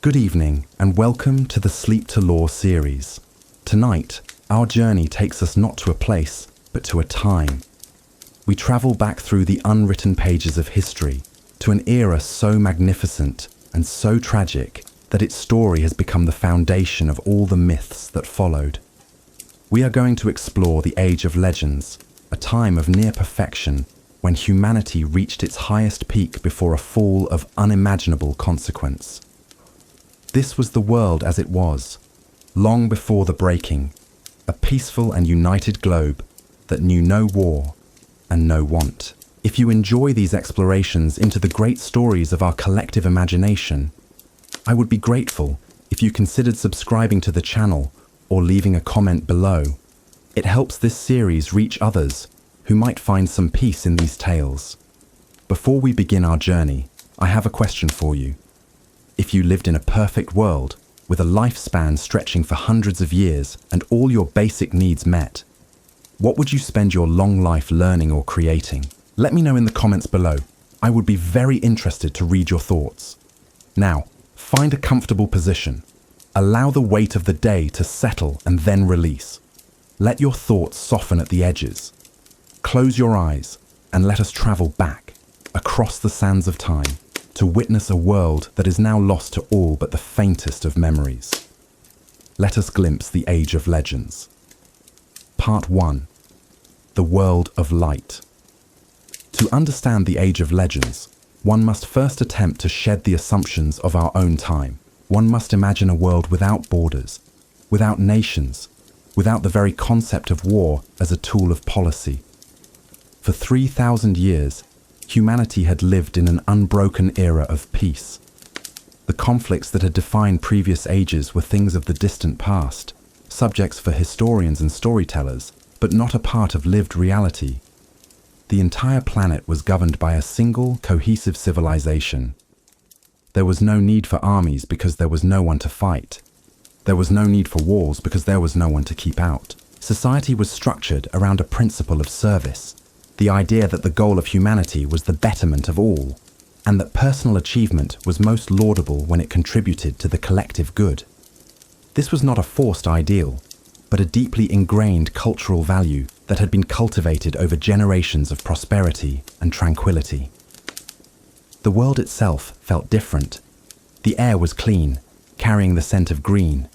Good evening and welcome to the Sleep to Lore series. Tonight, our journey takes us not to a place, but to a time. We travel back through the unwritten pages of history to an era so magnificent and so tragic that its story has become the foundation of all the myths that followed. We are going to explore the Age of Legends, a time of near perfection when humanity reached its highest peak before a fall of unimaginable consequence. This was the world as it was, long before the breaking, a peaceful and united globe that knew no war and no want. If you enjoy these explorations into the great stories of our collective imagination, I would be grateful if you considered subscribing to the channel or leaving a comment below. It helps this series reach others who might find some peace in these tales. Before we begin our journey, I have a question for you. If you lived in a perfect world, with a lifespan stretching for hundreds of years and all your basic needs met, what would you spend your long life learning or creating? Let me know in the comments below. I would be very interested to read your thoughts. Now, find a comfortable position. Allow the weight of the day to settle and then release. Let your thoughts soften at the edges. Close your eyes and let us travel back, across the sands of time, to witness a world that is now lost to all but the faintest of memories. Let us glimpse the Age of Legends. Part 1. The World of Light. To understand the Age of Legends, one must first attempt to shed the assumptions of our own time. One must imagine a world without borders, without nations, without the very concept of war as a tool of policy. For 3,000 years, humanity had lived in an unbroken era of peace. The conflicts that had defined previous ages were things of the distant past, subjects for historians and storytellers, but not a part of lived reality. The entire planet was governed by a single, cohesive civilization. There was no need for armies because there was no one to fight. There was no need for wars because there was no one to keep out. Society was structured around a principle of service. The idea that the goal of humanity was the betterment of all, and that personal achievement was most laudable when it contributed to the collective good. This was not a forced ideal, but a deeply ingrained cultural value that had been cultivated over generations of prosperity and tranquility. The world itself felt different. The air was clean, carrying the scent of green,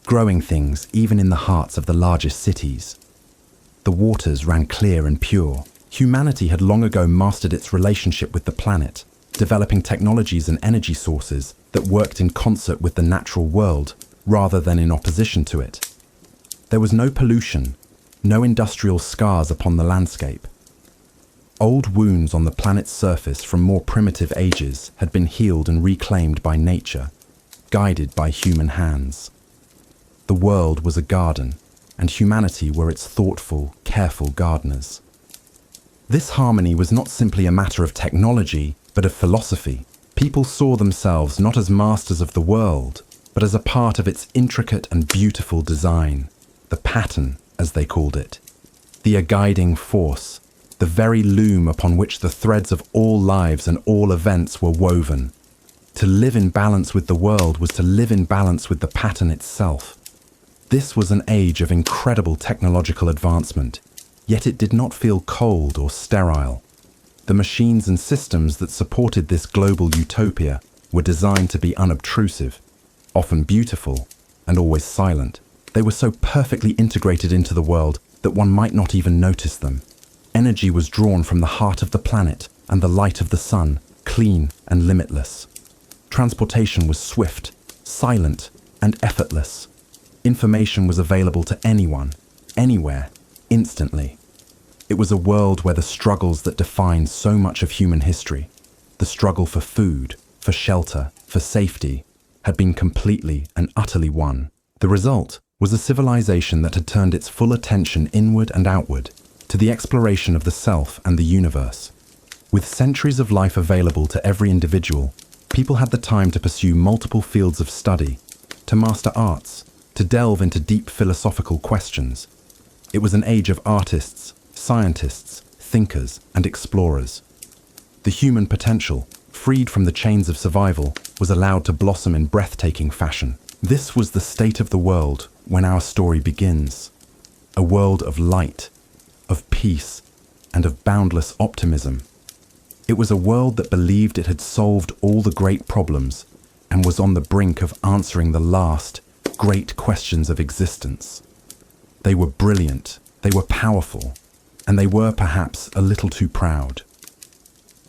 growing things even in the hearts of the largest cities. The waters ran clear and pure. Humanity had long ago mastered its relationship with the planet, developing technologies and energy sources that worked in concert with the natural world rather than in opposition to it. There was no pollution, no industrial scars upon the landscape. Old wounds on the planet's surface from more primitive ages had been healed and reclaimed by nature, guided by human hands. The world was a garden, and humanity were its thoughtful, careful gardeners. This harmony was not simply a matter of technology, but of philosophy. People saw themselves not as masters of the world, but as a part of its intricate and beautiful design, the pattern, as they called it, the guiding force, the very loom upon which the threads of all lives and all events were woven. To live in balance with the world was to live in balance with the pattern itself. This was an age of incredible technological advancement, yet it did not feel cold or sterile. The machines and systems that supported this global utopia were designed to be unobtrusive, often beautiful, and always silent. They were so perfectly integrated into the world that one might not even notice them. Energy was drawn from the heart of the planet and the light of the sun, clean and limitless. Transportation was swift, silent, and effortless. Information was available to anyone, anywhere, instantly. It was a world where the struggles that defined so much of human history, the struggle for food, for shelter, for safety, had been completely and utterly won. The result was a civilization that had turned its full attention inward and outward, to the exploration of the self and the universe. With centuries of life available to every individual, people had the time to pursue multiple fields of study, to master arts, to delve into deep philosophical questions. It was an age of artists, scientists, thinkers, and explorers. The human potential, freed from the chains of survival, was allowed to blossom in breathtaking fashion. This was the state of the world when our story begins. A world of light, of peace, and of boundless optimism. It was a world that believed it had solved all the great problems and was on the brink of answering the last great questions of existence. They were brilliant, they were powerful, and they were perhaps a little too proud.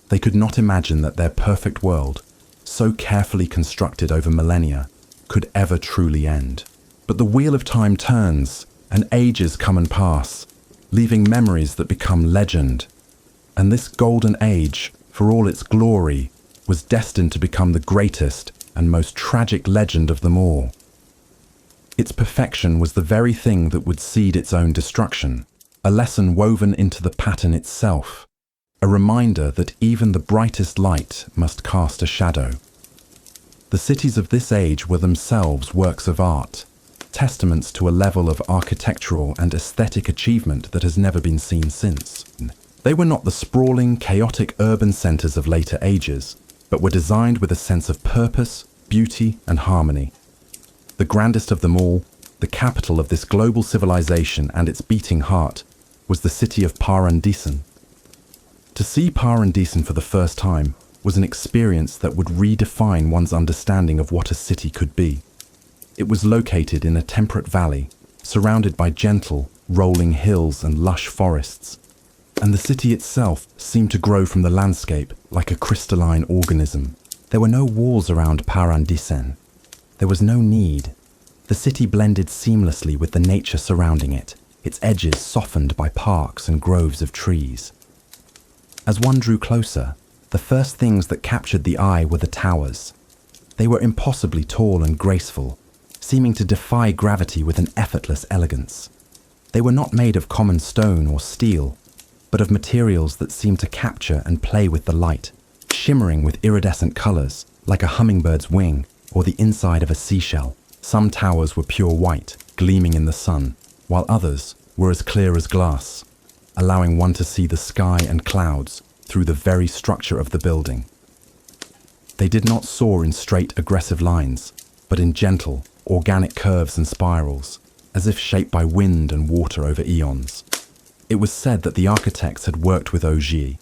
They could not imagine that their perfect world, so carefully constructed over millennia, could ever truly end. But the wheel of time turns, and ages come and pass, leaving memories that become legend. And this golden age, for all its glory, was destined to become the greatest and most tragic legend of them all. Its perfection was the very thing that would seed its own destruction, a lesson woven into the pattern itself, a reminder that even the brightest light must cast a shadow. The cities of this age were themselves works of art, testaments to a level of architectural and aesthetic achievement that has never been seen since. They were not the sprawling, chaotic urban centers of later ages, but were designed with a sense of purpose, beauty, and harmony. The grandest of them all, the capital of this global civilization and its beating heart, was the city of Paradisen. To see Paradisen for the first time was an experience that would redefine one's understanding of what a city could be. It was located in a temperate valley, surrounded by gentle, rolling hills and lush forests, and the city itself seemed to grow from the landscape like a crystalline organism. There were no walls around Paradisen. There was no need. The city blended seamlessly with the nature surrounding it, its edges softened by parks and groves of trees. As one drew closer, the first things that captured the eye were the towers. They were impossibly tall and graceful, seeming to defy gravity with an effortless elegance. They were not made of common stone or steel, but of materials that seemed to capture and play with the light, shimmering with iridescent colors, like a hummingbird's wing or the inside of a seashell. Some towers were pure white, gleaming in the sun, while others were as clear as glass, allowing one to see the sky and clouds through the very structure of the building. They did not soar in straight, aggressive lines, but in gentle, organic curves and spirals, as if shaped by wind and water over eons. It was said that the architects had worked with OG,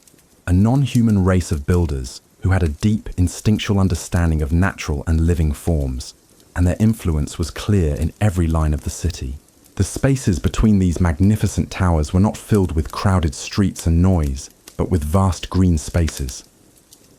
a non-human race of builders who had a deep, instinctual understanding of natural and living forms, and their influence was clear in every line of the city. The spaces between these magnificent towers were not filled with crowded streets and noise, but with vast green spaces.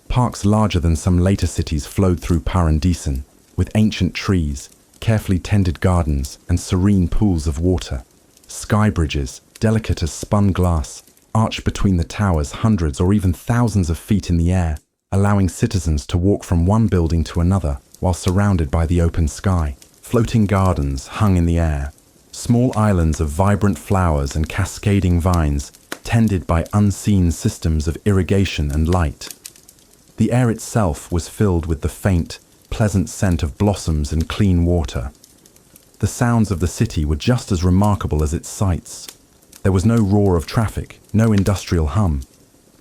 Parks larger than some later cities flowed through Paradisen, with ancient trees, carefully tended gardens, and serene pools of water. Sky bridges, delicate as spun glass, arched between the towers hundreds or even thousands of feet in the air, allowing citizens to walk from one building to another while surrounded by the open sky. Floating gardens hung in the air, small islands of vibrant flowers and cascading vines, tended by unseen systems of irrigation and light. The air itself was filled with the faint, pleasant scent of blossoms and clean water. The sounds of the city were just as remarkable as its sights. There was no roar of traffic, no industrial hum.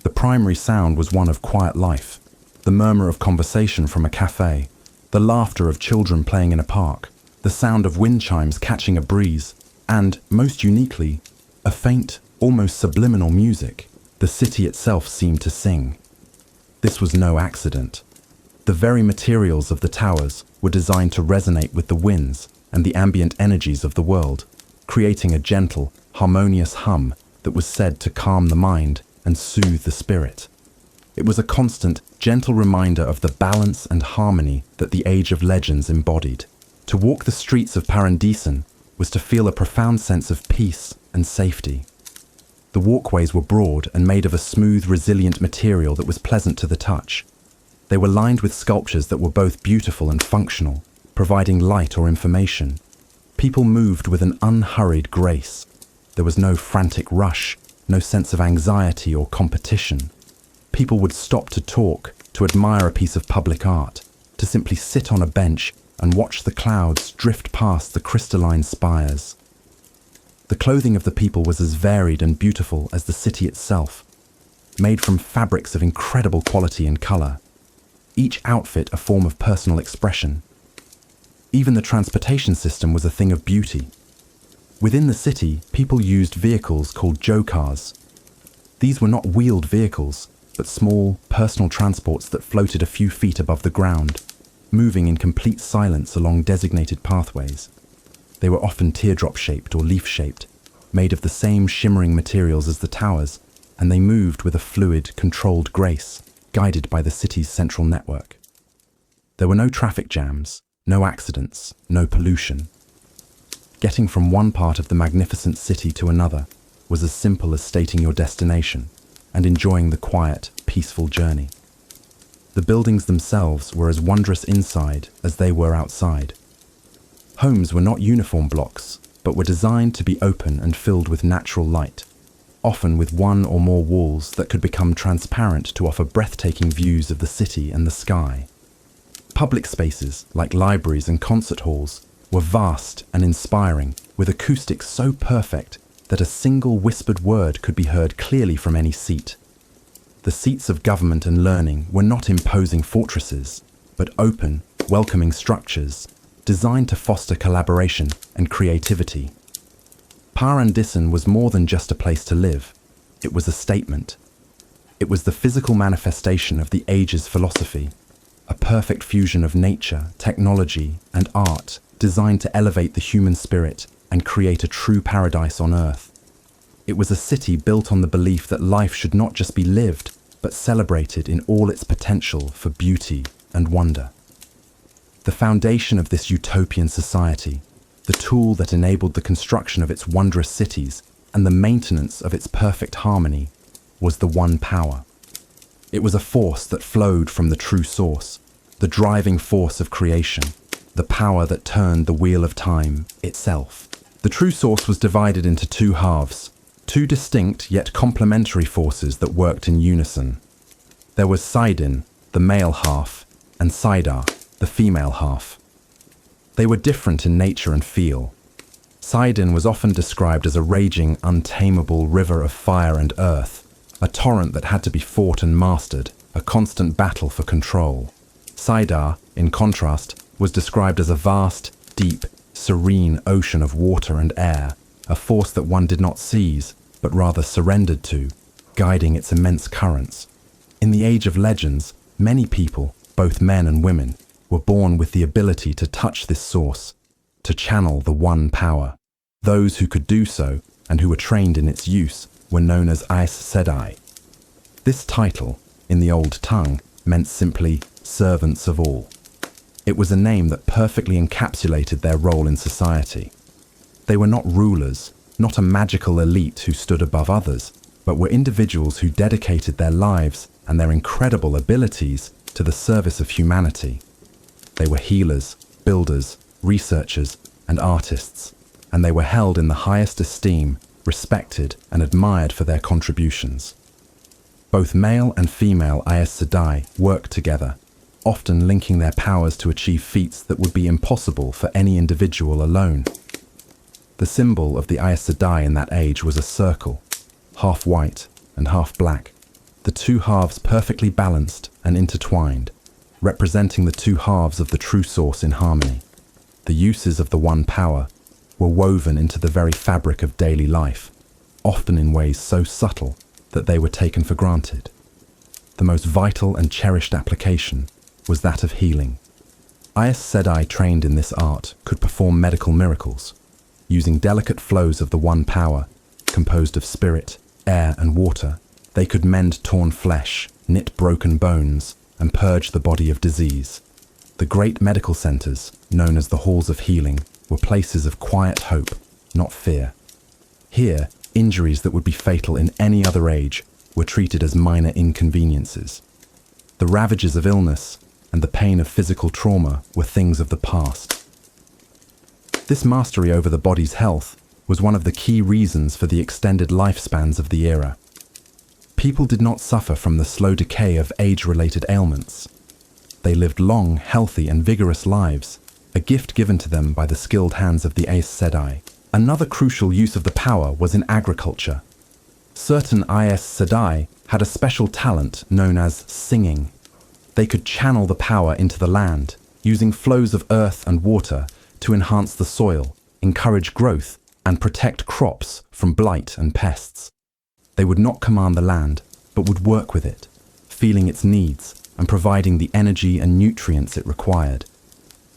The primary sound was one of quiet life, the murmur of conversation from a cafe, the laughter of children playing in a park, the sound of wind chimes catching a breeze, and, most uniquely, a faint, almost subliminal music. The city itself seemed to sing. This was no accident. The very materials of the towers were designed to resonate with the winds and the ambient energies of the world, creating a gentle, harmonious hum that was said to calm the mind and soothe the spirit. It was a constant, gentle reminder of the balance and harmony that the Age of Legends embodied. To walk the streets of Paradisen was to feel a profound sense of peace and safety. The walkways were broad and made of a smooth, resilient material that was pleasant to the touch. They were lined with sculptures that were both beautiful and functional, providing light or information. People moved with an unhurried grace. There was no frantic rush, no sense of anxiety or competition. People would stop to talk, to admire a piece of public art, to simply sit on a bench and watch the clouds drift past the crystalline spires. The clothing of the people was as varied and beautiful as the city itself, made from fabrics of incredible quality and color. each outfit a form of personal expression. Even the transportation system was a thing of beauty. Within the city, people used vehicles called jokars. These were not wheeled vehicles, but small, personal transports that floated a few feet above the ground, moving in complete silence along designated pathways. They were often teardrop-shaped or leaf-shaped, made of the same shimmering materials as the towers, and they moved with a fluid, controlled grace, guided by the city's central network. There were no traffic jams, no accidents, no pollution. Getting from one part of the magnificent city to another was as simple as stating your destination and enjoying the quiet, peaceful journey. The buildings themselves were as wondrous inside as they were outside. Homes were not uniform blocks, but were designed to be open and filled with natural light, often with one or more walls that could become transparent to offer breathtaking views of the city and the sky. Public spaces, like libraries and concert halls, were vast and inspiring, with acoustics so perfect that a single whispered word could be heard clearly from any seat. The seats of government and learning were not imposing fortresses, but open, welcoming structures designed to foster collaboration and creativity. Paradisen was more than just a place to live. It was a statement. It was the physical manifestation of the age's philosophy, a perfect fusion of nature, technology, and art designed to elevate the human spirit and create a true paradise on earth. It was a city built on the belief that life should not just be lived, but celebrated in all its potential for beauty and wonder. The foundation of this utopian society, the tool that enabled the construction of its wondrous cities and the maintenance of its perfect harmony, was the one power. It was a force that flowed from the true source, the driving force of creation, the power that turned the wheel of time itself. The true source was divided into two halves, two distinct yet complementary forces that worked in unison. There was Saidin, the male half, and Saida, the female half. They were different in nature and feel. Saidin was often described as a raging, untamable river of fire and earth, a torrent that had to be fought and mastered, a constant battle for control. Saida, in contrast, was described as a vast, deep, serene ocean of water and air, a force that one did not seize, but rather surrendered to, guiding its immense currents. In the age of legends, many people, both men and women, were born with the ability to touch this source, to channel the one power. Those who could do so, and who were trained in its use, were known as Aes Sedai. This title, in the old tongue, meant simply servants of all. It was a name that perfectly encapsulated their role in society. They were not rulers, not a magical elite who stood above others, but were individuals who dedicated their lives and their incredible abilities to the service of humanity. They were healers, builders, researchers, and artists, and they were held in the highest esteem, respected, and admired for their contributions. Both male and female Aes Sedai worked together, often linking their powers to achieve feats that would be impossible for any individual alone. The symbol of the Aes Sedai in that age was a circle, half white and half black, the two halves perfectly balanced and intertwined, representing the two halves of the true source in harmony. The uses of the one power were woven into the very fabric of daily life, often in ways so subtle that they were taken for granted. The most vital and cherished application was that of healing. Aes Sedai trained in this art could perform medical miracles, using delicate flows of the one power, composed of spirit, air, and water. They could mend torn flesh, knit broken bones, and purge the body of disease. The great medical centers, known as the halls of healing, were places of quiet hope, not fear. Here, injuries that would be fatal in any other age were treated as minor inconveniences. The ravages of illness and the pain of physical trauma were things of the past. This mastery over the body's health was one of the key reasons for the extended lifespans of the era. People did not suffer from the slow decay of age-related ailments. They lived long, healthy, and vigorous lives, a gift given to them by the skilled hands of the Aes Sedai. Another crucial use of the power was in agriculture. Certain Aes Sedai had a special talent known as singing. They could channel the power into the land, using flows of earth and water to enhance the soil, encourage growth, and protect crops from blight and pests. They would not command the land, but would work with it, feeling its needs and providing the energy and nutrients it required.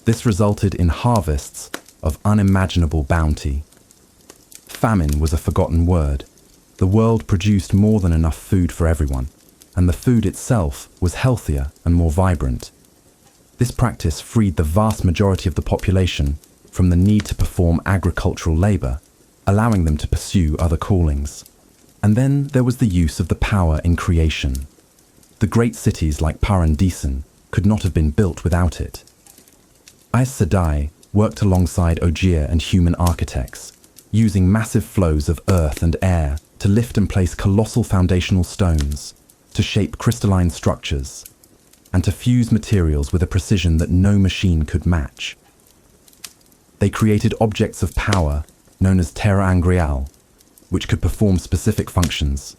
This resulted in harvests of unimaginable bounty. Famine was a forgotten word. The world produced more than enough food for everyone, and the food itself was healthier and more vibrant. This practice freed the vast majority of the population from the need to perform agricultural labor, allowing them to pursue other callings. And then there was the use of the power in creation. The great cities like Paradisen could not have been built without it. Aes Sedai worked alongside Ogier and human architects, using massive flows of earth and air to lift and place colossal foundational stones, to shape crystalline structures, and to fuse materials with a precision that no machine could match. They created objects of power known as Terra Angreal, which could perform specific functions.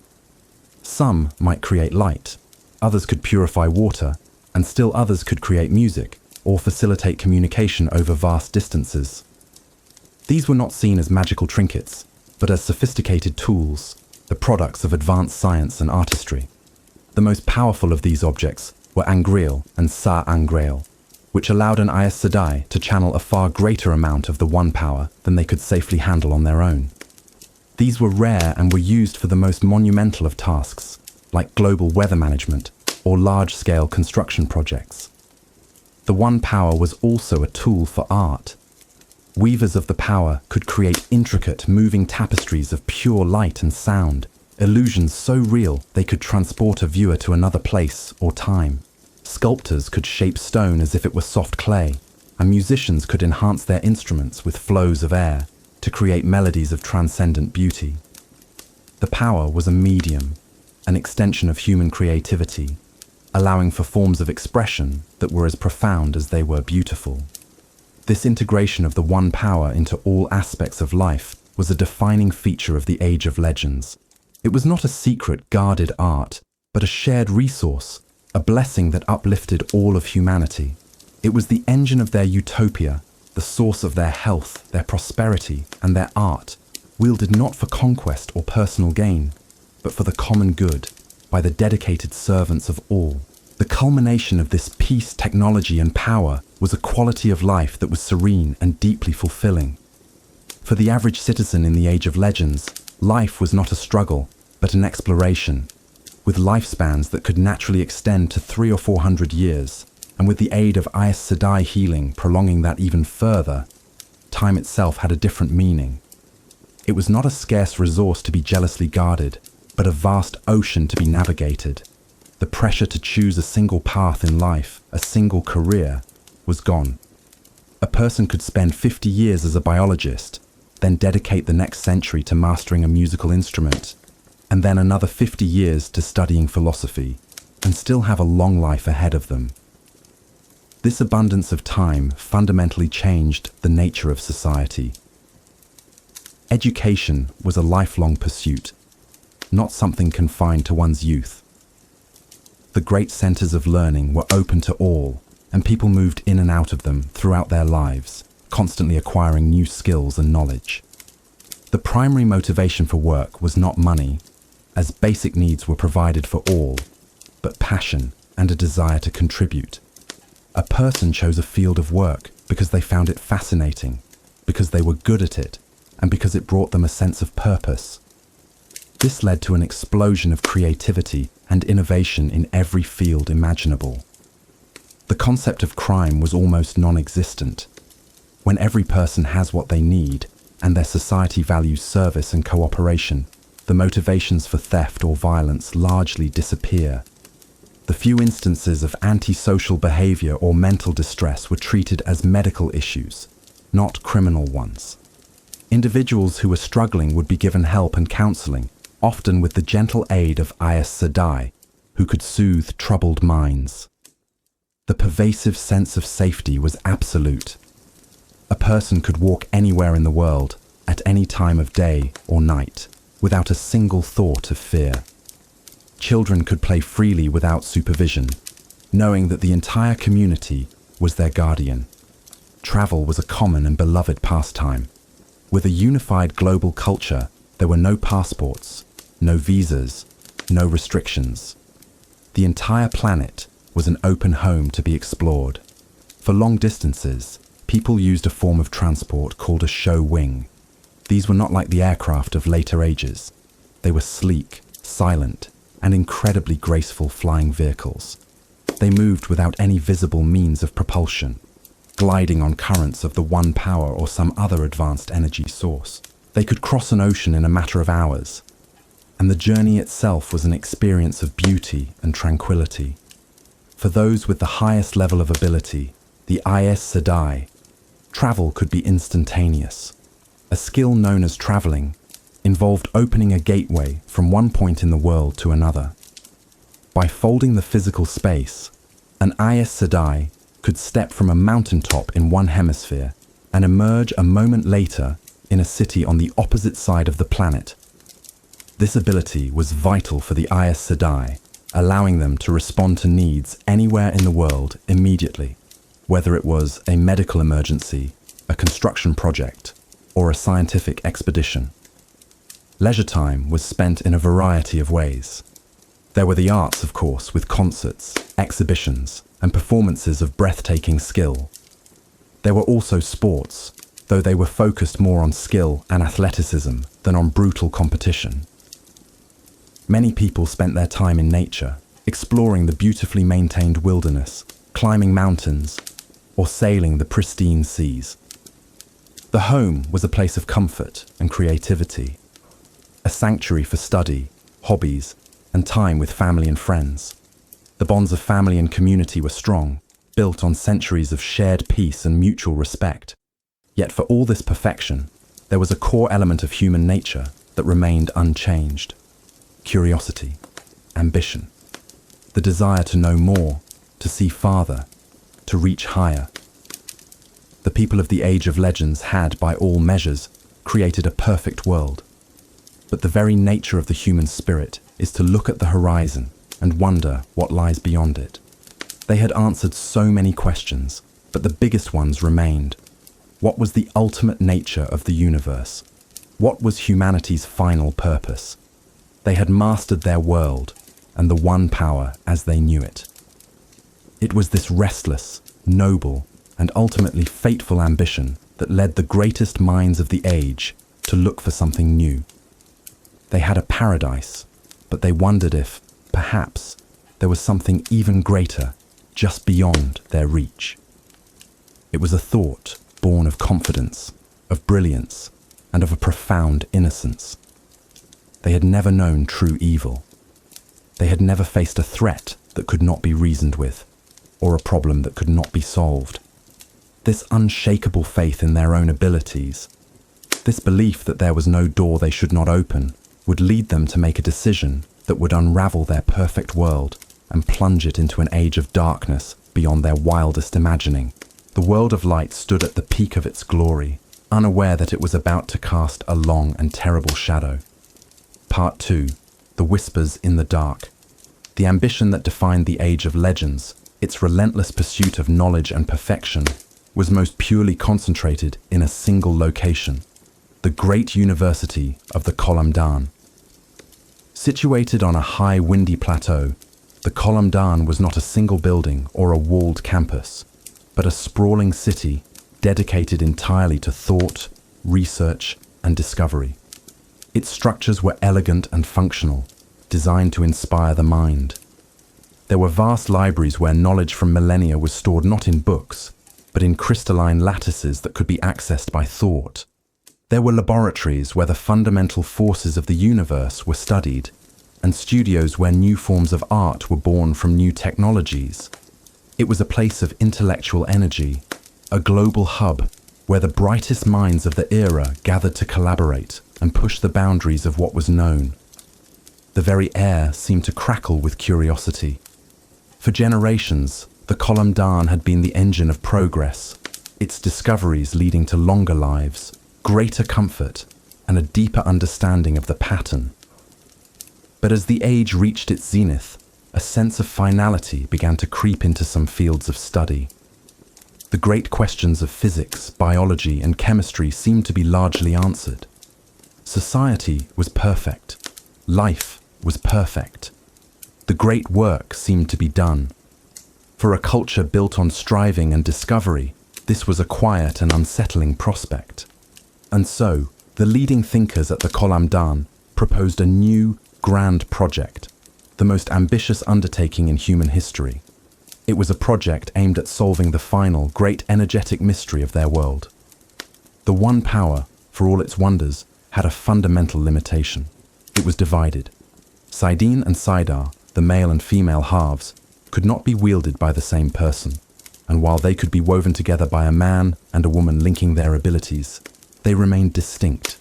Some might create light, others could purify water, and still others could create music or facilitate communication over vast distances. These were not seen as magical trinkets, but as sophisticated tools, the products of advanced science and artistry. The most powerful of these objects were Angreal and Sa Angreal, which allowed an Aes Sedai to channel a far greater amount of the One power than they could safely handle on their own. These were rare and were used for the most monumental of tasks, like global weather management or large-scale construction projects. The One power was also a tool for art. Weavers of the power could create intricate, moving tapestries of pure light and sound, illusions so real they could transport a viewer to another place or time. Sculptors could shape stone as if it were soft clay, and musicians could enhance their instruments with flows of air to create melodies of transcendent beauty. The power was a medium, an extension of human creativity, allowing for forms of expression that were as profound as they were beautiful. This integration of the One power into all aspects of life was a defining feature of the Age of Legends. It was not a secret, guarded art, but a shared resource, a blessing that uplifted all of humanity. It was the engine of their utopia, the source of their health, their prosperity, and their art, wielded not for conquest or personal gain, but for the common good, by the dedicated servants of all. The culmination of this peace, technology, and power was a quality of life that was serene and deeply fulfilling. For the average citizen in the Age of Legends, life was not a struggle, but an exploration, with lifespans that could naturally extend to 300 or 400 years, and with the aid of Aes Sedai healing prolonging that even further, time itself had a different meaning. It was not a scarce resource to be jealously guarded, but a vast ocean to be navigated. The pressure to choose a single path in life, a single career, was gone. A person could spend 50 years as a biologist, then dedicate the next century to mastering a musical instrument, and then another 50 years to studying philosophy, and still have a long life ahead of them. This abundance of time fundamentally changed the nature of society. Education was a lifelong pursuit, not something confined to one's youth. The great centers of learning were open to all, and people moved in and out of them throughout their lives, constantly acquiring new skills and knowledge. The primary motivation for work was not money, as basic needs were provided for all, but passion and a desire to contribute. A person chose a field of work because they found it fascinating, because they were good at it, and because it brought them a sense of purpose. This led to an explosion of creativity and innovation in every field imaginable. The concept of crime was almost non-existent. When every person has what they need, and their society values service and cooperation, the motivations for theft or violence largely disappear. The few instances of antisocial behavior or mental distress were treated as medical issues, not criminal ones. Individuals who were struggling would be given help and counseling, often with the gentle aid of Aes Sedai, who could soothe troubled minds. The pervasive sense of safety was absolute. A person could walk anywhere in the world, at any time of day or night, without a single thought of fear. Children could play freely without supervision. knowing that the entire community was their guardian. Travel was a common and beloved pastime. With a unified global culture, there were no passports, no visas, no restrictions. The entire planet was an open home to be explored. For long distances, people used a form of transport called a show wing. These were not like the aircraft of later ages. They were sleek, silent, and incredibly graceful flying vehicles. They moved without any visible means of propulsion, gliding on currents of the One Power or some other advanced energy source. They could cross an ocean in a matter of hours, and the journey itself was an experience of beauty and tranquility. For those with the highest level of ability, the Aes Sedai, travel could be instantaneous. A skill known as traveling involved opening a gateway from one point in the world to another. By folding the physical space, an Aes Sedai could step from a mountaintop in one hemisphere and emerge a moment later in a city on the opposite side of the planet. This ability was vital for the Aes Sedai, allowing them to respond to needs anywhere in the world immediately, whether it was a medical emergency, a construction project, or a scientific expedition. Leisure time was spent in a variety of ways. There were the arts, of course, with concerts, exhibitions, and performances of breathtaking skill. There were also sports, though they were focused more on skill and athleticism than on brutal competition. Many people spent their time in nature, exploring the beautifully maintained wilderness, climbing mountains, or sailing the pristine seas. The home was a place of comfort and creativity, a sanctuary for study, hobbies, and time with family and friends. The bonds of family and community were strong, built on centuries of shared peace and mutual respect. Yet for all this perfection, there was a core element of human nature that remained unchanged: curiosity, ambition, the desire to know more, to see farther, to reach higher. The people of the Age of Legends had, by all measures, created a perfect world. But the very nature of the human spirit is to look at the horizon and wonder what lies beyond it. They had answered so many questions, but the biggest ones remained. What was the ultimate nature of the universe? What was humanity's final purpose? They had mastered their world and the One Power as they knew it. It was this restless, noble, and ultimately fateful ambition that led the greatest minds of the age to look for something new. They had a paradise, but they wondered if, perhaps, there was something even greater just beyond their reach. It was a thought born of confidence, of brilliance, and of a profound innocence. They had never known true evil. They had never faced a threat that could not be reasoned with, or a problem that could not be solved. This unshakable faith in their own abilities, this belief that there was no door they should not open, would lead them to make a decision that would unravel their perfect world and plunge it into an age of darkness beyond their wildest imagining. The world of light stood at the peak of its glory, unaware that it was about to cast a long and terrible shadow. Part 2. The Whispers in the Dark. The ambition that defined the Age of Legends, its relentless pursuit of knowledge and perfection, was most purely concentrated in a single location: the great university of the Columdan. Situated on a high, windy plateau, the Columdan was not a single building or a walled campus, but a sprawling city dedicated entirely to thought, research, and discovery. Its structures were elegant and functional, designed to inspire the mind. There were vast libraries where knowledge from millennia was stored not in books, but in crystalline lattices that could be accessed by thought. There were laboratories where the fundamental forces of the universe were studied, and studios where new forms of art were born from new technologies. It was a place of intellectual energy, a global hub where the brightest minds of the era gathered to collaborate and push the boundaries of what was known. The very air seemed to crackle with curiosity. For generations, the Columdan had been the engine of progress, its discoveries leading to longer lives, greater comfort, and a deeper understanding of the pattern. But as the age reached its zenith, a sense of finality began to creep into some fields of study. The great questions of physics, biology, and chemistry seemed to be largely answered. Society was perfect. Life was perfect. The great work seemed to be done. For a culture built on striving and discovery, this was a quiet and unsettling prospect. And so, the leading thinkers at the Kolam Dan proposed a new, grand project, the most ambitious undertaking in human history. It was a project aimed at solving the final, great energetic mystery of their world. The one power, for all its wonders, had a fundamental limitation. It was divided. Saidin and Saidar, the male and female halves, could not be wielded by the same person, and while they could be woven together by a man and a woman linking their abilities, they remained distinct.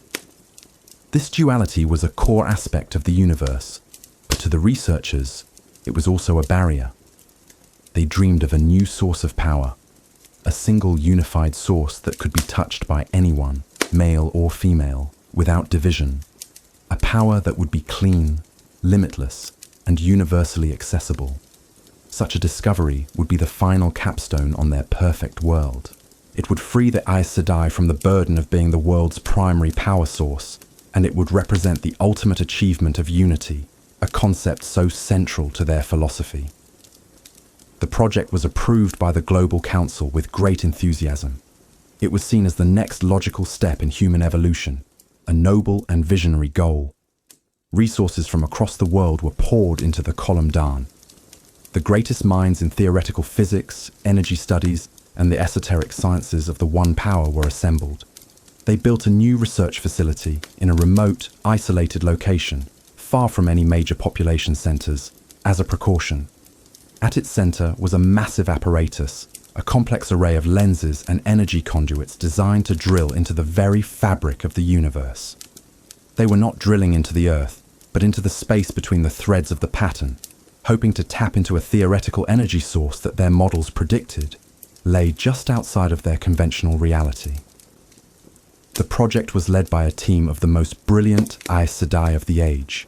This duality was a core aspect of the universe, but to the researchers, it was also a barrier. They dreamed of a new source of power, a single unified source that could be touched by anyone, male or female, without division, a power that would be clean, limitless, and universally accessible. Such a discovery would be the final capstone on their perfect world. It would free the Aes Sedai from the burden of being the world's primary power source, and it would represent the ultimate achievement of unity, a concept so central to their philosophy. The project was approved by the Global Council with great enthusiasm. It was seen as the next logical step in human evolution, a noble and visionary goal. Resources from across the world were poured into the Kolam Dan. The greatest minds in theoretical physics, energy studies, and the esoteric sciences of the One Power were assembled. They built a new research facility in a remote, isolated location, far from any major population centers, as a precaution. At its center was a massive apparatus, a complex array of lenses and energy conduits designed to drill into the very fabric of the universe. They were not drilling into the Earth, but into the space between the threads of the pattern, hoping to tap into a theoretical energy source that their models predicted lay just outside of their conventional reality. The project was led by a team of the most brilliant Aes Sedai of the age,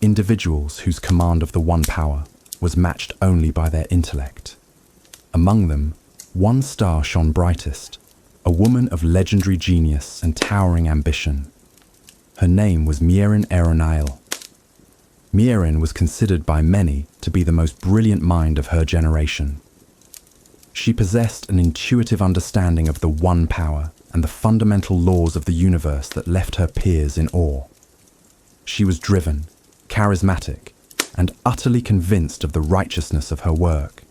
individuals whose command of the One Power was matched only by their intellect. Among them, one star shone brightest, a woman of legendary genius and towering ambition. Her name was Mierin Eronail. Mierin was considered by many to be the most brilliant mind of her generation. She possessed an intuitive understanding of the One Power and the fundamental laws of the universe that left her peers in awe. She was driven, charismatic, and utterly convinced of the righteousness of her work.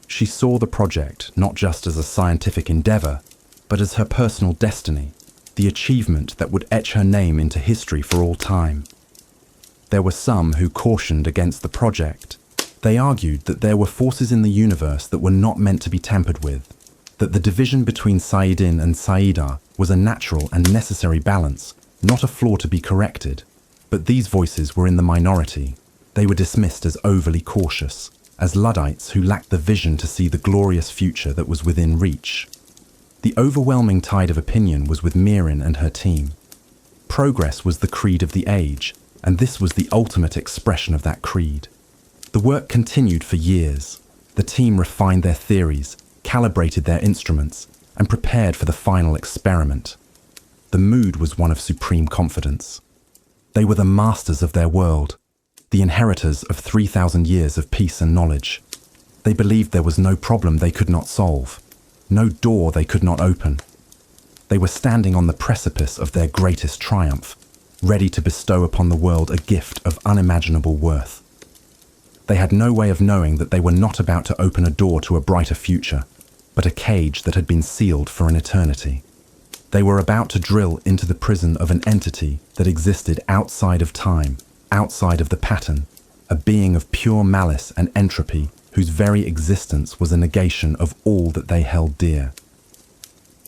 She saw the project not just as a scientific endeavor, but as her personal destiny, the achievement that would etch her name into history for all time. There were some who cautioned against the project. They argued that there were forces in the universe that were not meant to be tampered with, that the division between Saidin and Saidar was a natural and necessary balance, not a flaw to be corrected. But these voices were in the minority. They were dismissed as overly cautious, as Luddites who lacked the vision to see the glorious future that was within reach. The overwhelming tide of opinion was with Mierin and her team. Progress was the creed of the age, and this was the ultimate expression of that creed. The work continued for years. The team refined their theories, calibrated their instruments, and prepared for the final experiment. The mood was one of supreme confidence. They were the masters of their world, the inheritors of 3,000 years of peace and knowledge. They believed there was no problem they could not solve, no door they could not open. They were standing on the precipice of their greatest triumph, ready to bestow upon the world a gift of unimaginable worth. They had no way of knowing that they were not about to open a door to a brighter future, but a cage that had been sealed for an eternity. They were about to drill into the prison of an entity that existed outside of time, outside of the pattern, a being of pure malice and entropy whose very existence was a negation of all that they held dear.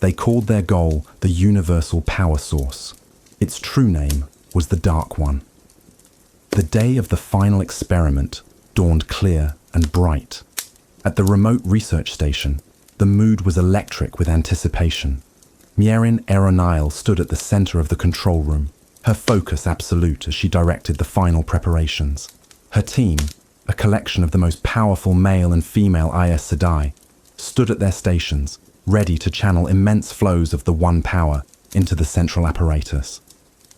They called their goal the universal power source. Its true name was the Dark One. The day of the final experiment dawned clear and bright. At the remote research station, the mood was electric with anticipation. Mierin Eronail stood at the center of the control room, her focus absolute as she directed the final preparations. Her team, a collection of the most powerful male and female Aes Sedai, stood at their stations, ready to channel immense flows of the One Power into the central apparatus.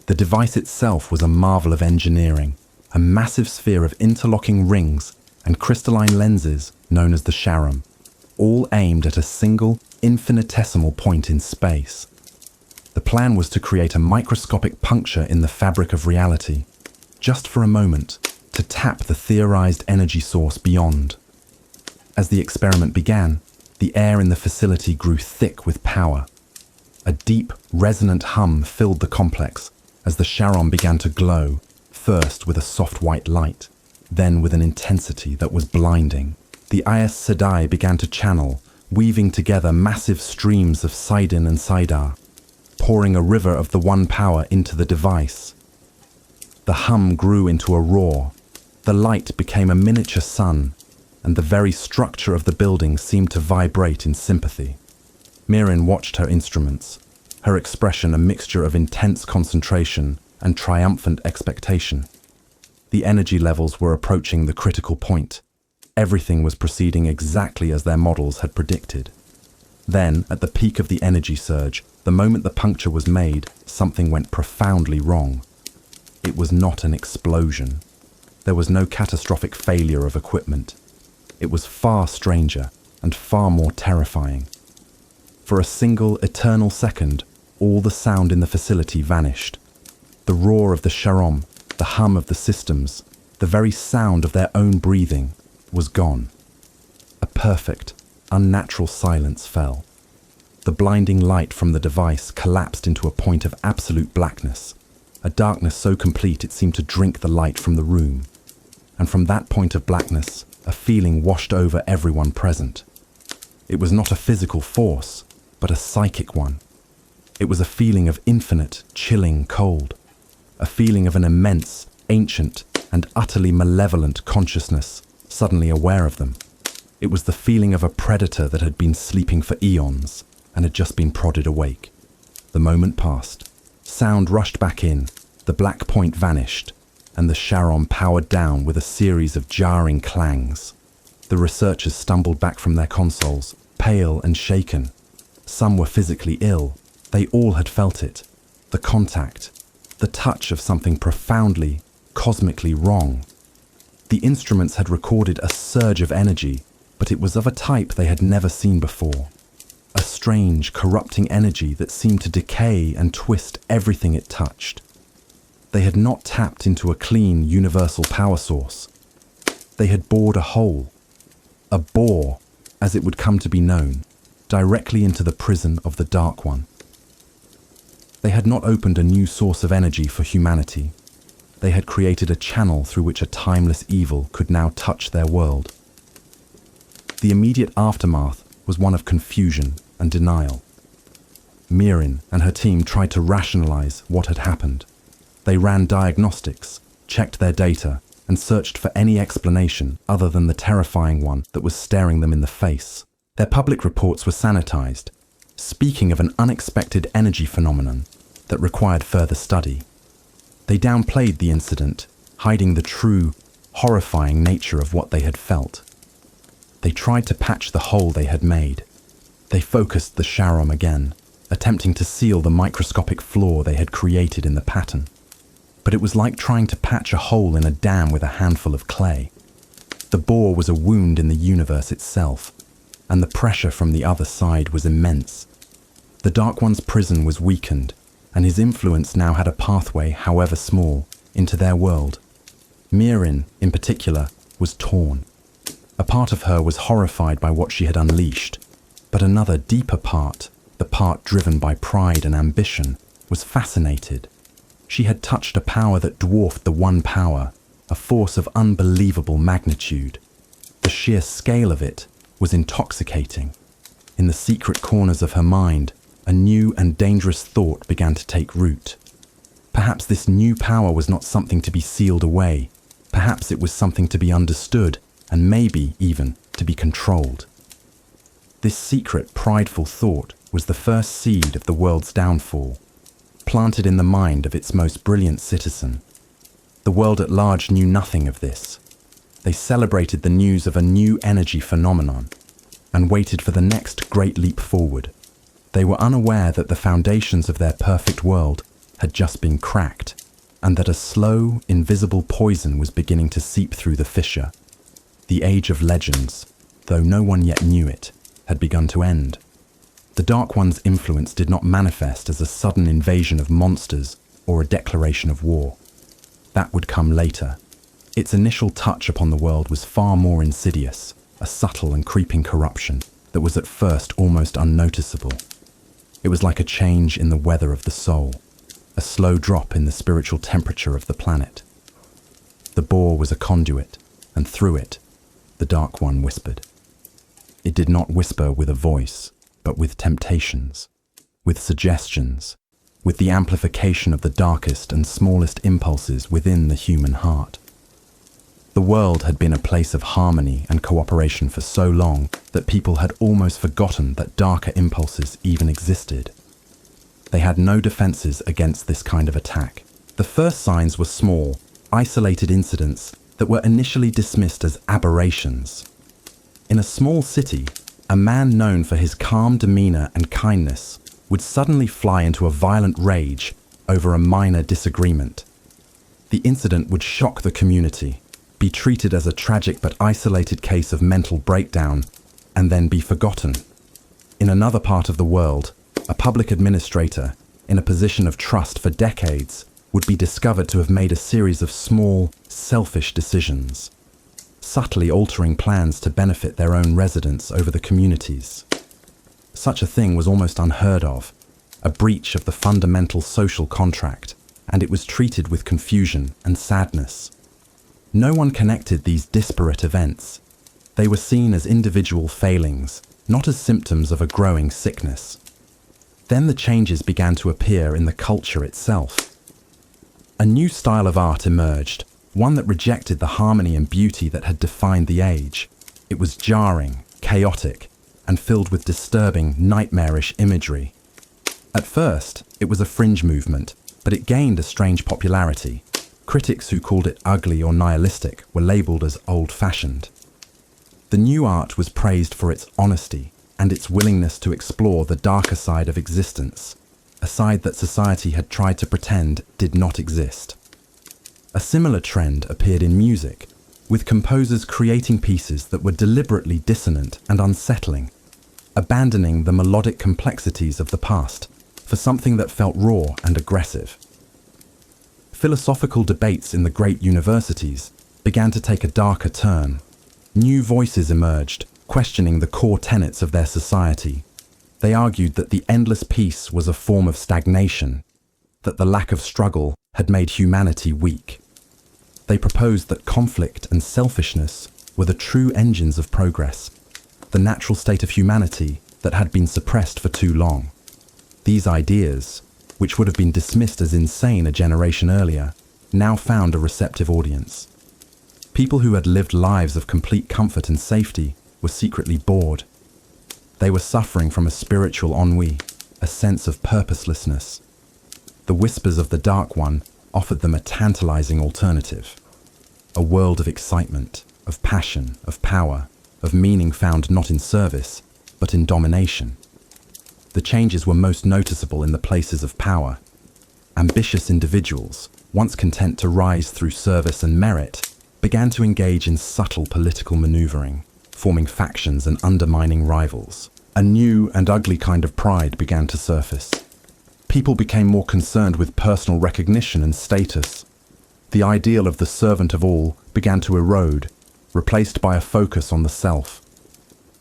The device itself was a marvel of engineering, a massive sphere of interlocking rings and crystalline lenses known as the Sharam, all aimed at a single, infinitesimal point in space. The plan was to create a microscopic puncture in the fabric of reality, just for a moment, to tap the theorized energy source beyond. As the experiment began, the air in the facility grew thick with power. A deep, resonant hum filled the complex as the Sharam began to glow, first with a soft white light, then with an intensity that was blinding. The Aes Sedai began to channel, weaving together massive streams of Sidon and Sidar, pouring a river of the One Power into the device. The hum grew into a roar. The light became a miniature sun, and the very structure of the building seemed to vibrate in sympathy. Mirren watched her instruments, her expression a mixture of intense concentration and triumphant expectation. The energy levels were approaching the critical point. Everything was proceeding exactly as their models had predicted. Then, at the peak of the energy surge, the moment the puncture was made, something went profoundly wrong. It was not an explosion. There was no catastrophic failure of equipment. It was far stranger and far more terrifying. For a single eternal second, all the sound in the facility vanished. The roar of the Sharam, the hum of the systems, the very sound of their own breathing was gone. A perfect, unnatural silence fell. The blinding light from the device collapsed into a point of absolute blackness, a darkness so complete it seemed to drink the light from the room. And from that point of blackness, a feeling washed over everyone present. It was not a physical force, but a psychic one. It was a feeling of infinite, chilling cold, a feeling of an immense, ancient, and utterly malevolent consciousness suddenly aware of them. It was the feeling of a predator that had been sleeping for eons and had just been prodded awake. The moment passed. Sound rushed back in, the black point vanished, and the Sharam powered down with a series of jarring clangs. The researchers stumbled back from their consoles, pale and shaken. Some were physically ill. They all had felt it. The contact, the touch of something profoundly, cosmically wrong. The instruments had recorded a surge of energy, but it was of a type they had never seen before. A strange, corrupting energy that seemed to decay and twist everything it touched. They had not tapped into a clean, universal power source. They had bored a hole, a bore, as it would come to be known, directly into the prison of the Dark One. They had not opened a new source of energy for humanity. They had created a channel through which a timeless evil could now touch their world. The immediate aftermath was one of confusion and denial. Mirren and her team tried to rationalize what had happened. They ran diagnostics, checked their data, and searched for any explanation other than the terrifying one that was staring them in the face. Their public reports were sanitized, speaking of an unexpected energy phenomenon that required further study. They downplayed the incident, hiding the true, horrifying nature of what they had felt. They tried to patch the hole they had made. They focused the Sharam again, attempting to seal the microscopic flaw they had created in the pattern. But it was like trying to patch a hole in a dam with a handful of clay. The bore was a wound in the universe itself, and the pressure from the other side was immense. The Dark One's prison was weakened, and his influence now had a pathway, however small, into their world. Mirren, in particular, was torn. A part of her was horrified by what she had unleashed, but another deeper part, the part driven by pride and ambition, was fascinated. She had touched a power that dwarfed the One Power, a force of unbelievable magnitude. The sheer scale of it was intoxicating. In the secret corners of her mind, a new and dangerous thought began to take root. Perhaps this new power was not something to be sealed away. Perhaps it was something to be understood, and maybe even to be controlled. This secret, prideful thought was the first seed of the world's downfall, planted in the mind of its most brilliant citizen. The world at large knew nothing of this. They celebrated the news of a new energy phenomenon and waited for the next great leap forward. They were unaware that the foundations of their perfect world had just been cracked, and that a slow, invisible poison was beginning to seep through the fissure. The age of legends, though no one yet knew it, had begun to end. The Dark One's influence did not manifest as a sudden invasion of monsters or a declaration of war. That would come later. Its initial touch upon the world was far more insidious, a subtle and creeping corruption that was at first almost unnoticeable. It was like a change in the weather of the soul, a slow drop in the spiritual temperature of the planet. The boar was a conduit, and through it, the Dark One whispered. It did not whisper with a voice, but with temptations, with suggestions, with the amplification of the darkest and smallest impulses within the human heart. The world had been a place of harmony and cooperation for so long that people had almost forgotten that darker impulses even existed. They had no defenses against this kind of attack. The first signs were small, isolated incidents that were initially dismissed as aberrations. In a small city, a man known for his calm demeanor and kindness would suddenly fly into a violent rage over a minor disagreement. The incident would shock the community, be treated as a tragic but isolated case of mental breakdown, and then be forgotten. In another part of the world, a public administrator, in a position of trust for decades, would be discovered to have made a series of small, selfish decisions, subtly altering plans to benefit their own residents over the communities. Such a thing was almost unheard of, a breach of the fundamental social contract, and it was treated with confusion and sadness. No one connected these disparate events. They were seen as individual failings, not as symptoms of a growing sickness. Then the changes began to appear in the culture itself. A new style of art emerged, one that rejected the harmony and beauty that had defined the age. It was jarring, chaotic, and filled with disturbing, nightmarish imagery. At first, it was a fringe movement, but it gained a strange popularity. Critics who called it ugly or nihilistic were labelled as old-fashioned. The new art was praised for its honesty and its willingness to explore the darker side of existence, a side that society had tried to pretend did not exist. A similar trend appeared in music, with composers creating pieces that were deliberately dissonant and unsettling, abandoning the melodic complexities of the past for something that felt raw and aggressive. Philosophical debates in the great universities began to take a darker turn. New voices emerged, questioning the core tenets of their society. They argued that the endless peace was a form of stagnation, that the lack of struggle had made humanity weak. They proposed that conflict and selfishness were the true engines of progress, the natural state of humanity that had been suppressed for too long. These ideas, which would have been dismissed as insane a generation earlier, now found a receptive audience. People who had lived lives of complete comfort and safety were secretly bored. They were suffering from a spiritual ennui, a sense of purposelessness. The whispers of the Dark One offered them a tantalizing alternative. A world of excitement, of passion, of power, of meaning found not in service, but in domination. The changes were most noticeable in the places of power. Ambitious individuals, once content to rise through service and merit, began to engage in subtle political maneuvering, forming factions and undermining rivals. A new and ugly kind of pride began to surface. People became more concerned with personal recognition and status. The ideal of the servant of all began to erode, replaced by a focus on the self.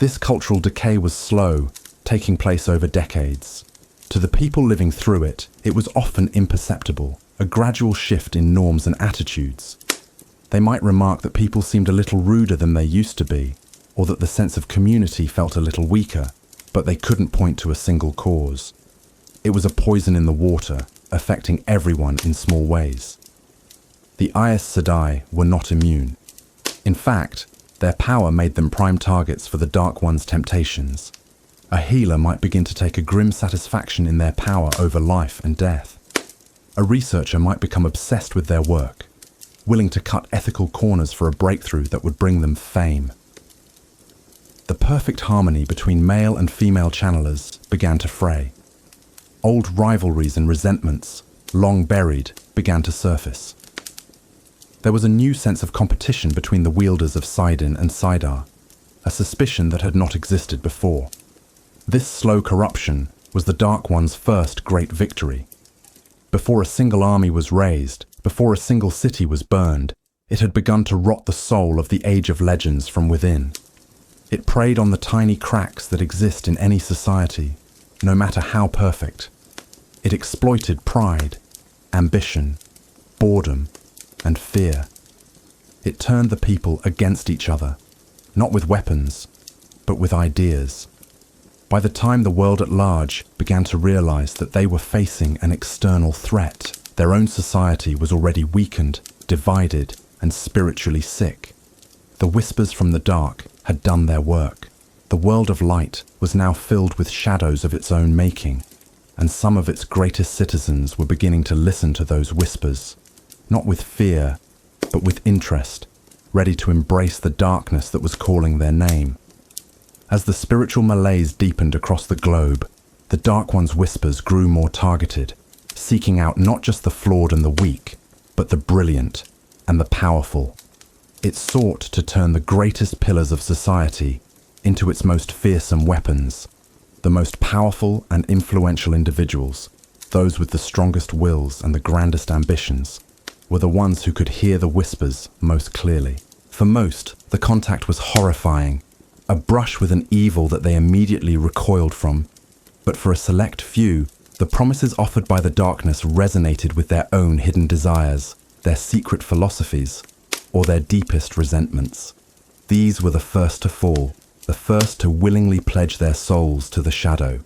This cultural decay was slow, taking place over decades. To the people living through it, it was often imperceptible, a gradual shift in norms and attitudes. They might remark that people seemed a little ruder than they used to be, or that the sense of community felt a little weaker, but they couldn't point to a single cause. It was a poison in the water, affecting everyone in small ways. The Aes Sedai were not immune. In fact, their power made them prime targets for the Dark One's temptations. A healer might begin to take a grim satisfaction in their power over life and death. A researcher might become obsessed with their work. willing to cut ethical corners for a breakthrough that would bring them fame. The perfect harmony between male and female channelers began to fray. Old rivalries and resentments, long buried, began to surface. There was a new sense of competition between the wielders of Sidon and Sidar, a suspicion that had not existed before. This slow corruption was the Dark One's first great victory. Before a single army was raised, before a single city was burned, it had begun to rot the soul of the Age of Legends from within. It preyed on the tiny cracks that exist in any society, no matter how perfect. It exploited pride, ambition, boredom, and fear. It turned the people against each other, not with weapons, but with ideas. By the time the world at large began to realize that they were facing an external threat, their own society was already weakened, divided, and spiritually sick. The whispers from the dark had done their work. The world of light was now filled with shadows of its own making, and some of its greatest citizens were beginning to listen to those whispers, not with fear, but with interest, ready to embrace the darkness that was calling their name. As the spiritual malaise deepened across the globe, the Dark One's whispers grew more targeted, seeking out not just the flawed and the weak, but the brilliant and the powerful. It sought to turn the greatest pillars of society into its most fearsome weapons. The most powerful and influential individuals, those with the strongest wills and the grandest ambitions, were the ones who could hear the whispers most clearly. For most, the contact was horrifying, a brush with an evil that they immediately recoiled from. But for a select few, the promises offered by the darkness resonated with their own hidden desires, their secret philosophies, or their deepest resentments. These were the first to fall, the first to willingly pledge their souls to the shadow.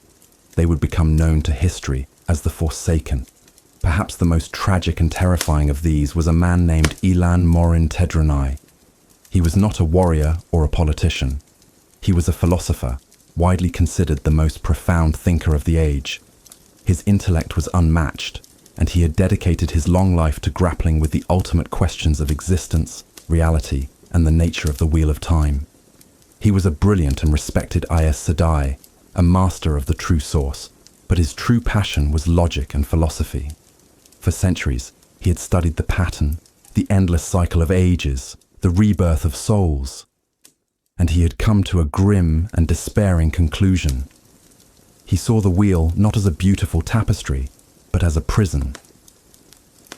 They would become known to history as the Forsaken. Perhaps the most tragic and terrifying of these was a man named Elan Morin Tedranai. He was not a warrior or a politician. He was a philosopher, widely considered the most profound thinker of the age. His intellect was unmatched, and he had dedicated his long life to grappling with the ultimate questions of existence, reality, and the nature of the wheel of time. He was a brilliant and respected Aes Sedai, a master of the true source, but his true passion was logic and philosophy. For centuries, he had studied the pattern, the endless cycle of ages, the rebirth of souls, and he had come to a grim and despairing conclusion. He saw the wheel not as a beautiful tapestry, but as a prison.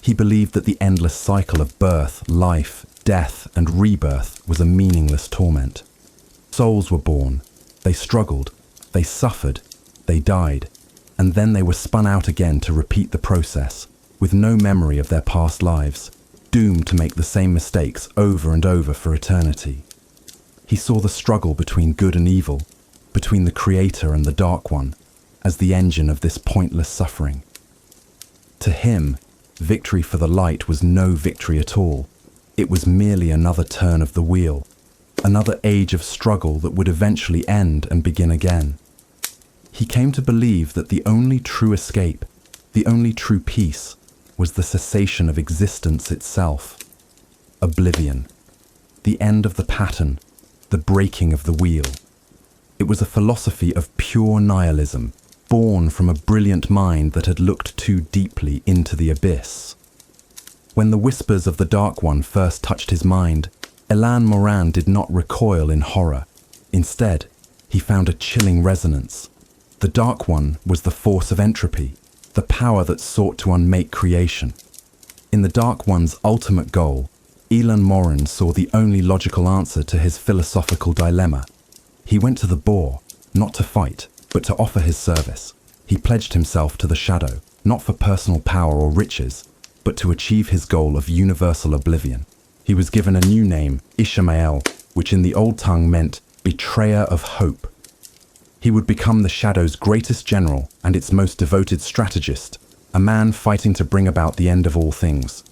He believed that the endless cycle of birth, life, death, and rebirth was a meaningless torment. Souls were born, they struggled, they suffered, they died, and then they were spun out again to repeat the process, with no memory of their past lives, doomed to make the same mistakes over and over for eternity. He saw the struggle between good and evil, between the Creator and the Dark One, as the engine of this pointless suffering. To him, victory for the light was no victory at all. It was merely another turn of the wheel, another age of struggle that would eventually end and begin again. He came to believe that the only true escape, the only true peace, was the cessation of existence itself. Oblivion. The end of the pattern, the breaking of the wheel. It was a philosophy of pure nihilism, born from a brilliant mind that had looked too deeply into the abyss. When the whispers of the Dark One first touched his mind, Elan Morin did not recoil in horror. Instead, he found a chilling resonance. The Dark One was the force of entropy, the power that sought to unmake creation. In the Dark One's ultimate goal, Elan Morin saw the only logical answer to his philosophical dilemma. He went to the boar, not to fight, but to offer his service. He pledged himself to the shadow, not for personal power or riches, but to achieve his goal of universal oblivion. He was given a new name, Ishmael, which in the old tongue meant betrayer of hope. He would become the shadow's greatest general and its most devoted strategist, a man fighting to bring about the end of all things.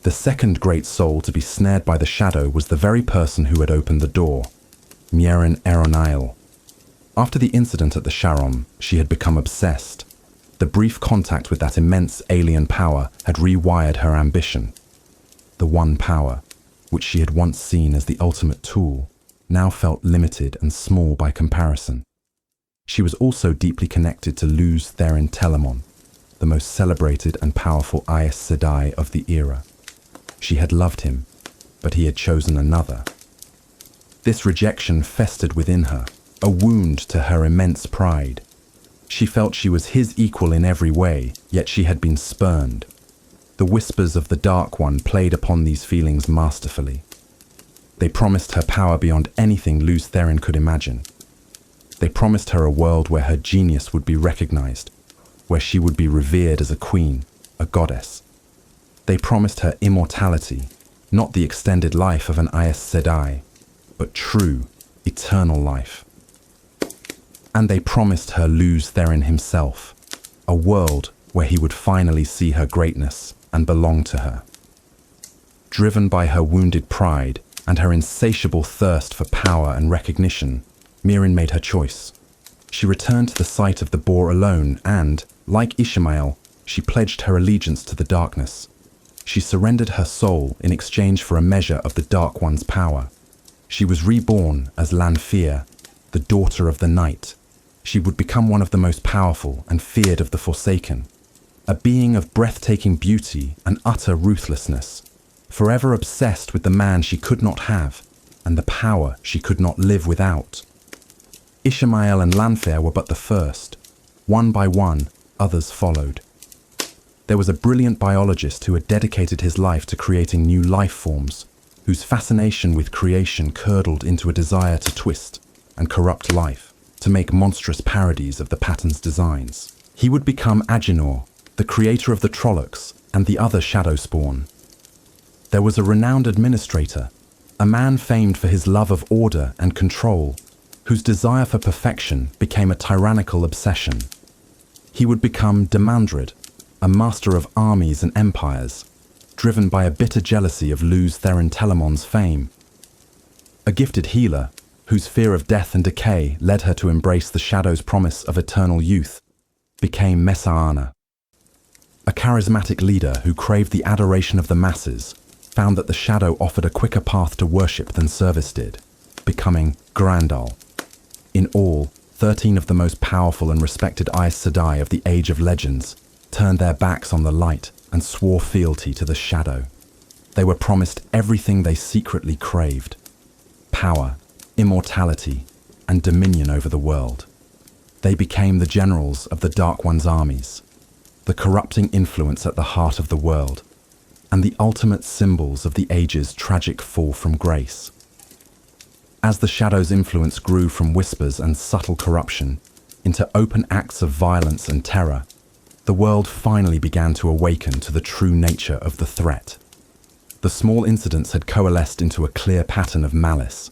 The second great soul to be snared by the shadow was the very person who had opened the door, Mierin Eronail. After the incident at the Sharom, she had become obsessed. The brief contact with that immense alien power had rewired her ambition. The one power, which she had once seen as the ultimate tool, now felt limited and small by comparison. She was also deeply connected to Luz Therin Telamon, the most celebrated and powerful Aes Sedai of the era. She had loved him, but he had chosen another. This rejection festered within her, a wound to her immense pride. She felt she was his equal in every way, yet she had been spurned. The whispers of the Dark One played upon these feelings masterfully. They promised her power beyond anything Luz Therin could imagine. They promised her a world where her genius would be recognized, where she would be revered as a queen, a goddess. They promised her immortality, not the extended life of an Aes Sedai, but true, eternal life. And they promised her Luz Therin himself, a world where he would finally see her greatness and belong to her. Driven by her wounded pride and her insatiable thirst for power and recognition, Mirren made her choice. She returned to the site of the boar alone and, like Ishmael, she pledged her allegiance to the darkness. She surrendered her soul in exchange for a measure of the Dark One's power. She was reborn as Lanfear, the daughter of the night. She would become one of the most powerful and feared of the Forsaken, a being of breathtaking beauty and utter ruthlessness, forever obsessed with the man she could not have and the power she could not live without. Ishmael and Lanfear were but the first. One by one, others followed. There was a brilliant biologist who had dedicated his life to creating new life forms, whose fascination with creation curdled into a desire to twist and corrupt life, to make monstrous parodies of the pattern's designs. He would become Aginor, the creator of the Trollocs and the other shadow spawn. There was a renowned administrator, a man famed for his love of order and control, whose desire for perfection became a tyrannical obsession. He would become Demandred, a master of armies and empires, driven by a bitter jealousy of Luz Therin Telamon's fame. A gifted healer, whose fear of death and decay led her to embrace the shadow's promise of eternal youth, became Messaana. A charismatic leader who craved the adoration of the masses found that the shadow offered a quicker path to worship than service did, becoming Grandal. In all, 13 of the most powerful and respected Aes Sedai of the Age of Legends turned their backs on the light and swore fealty to the shadow. They were promised everything they secretly craved: power, immortality, and dominion over the world. They became the generals of the Dark One's armies, the corrupting influence at the heart of the world, and the ultimate symbols of the Age's tragic fall from grace. As the Shadow's influence grew from whispers and subtle corruption into open acts of violence and terror, the world finally began to awaken to the true nature of the threat. The small incidents had coalesced into a clear pattern of malice.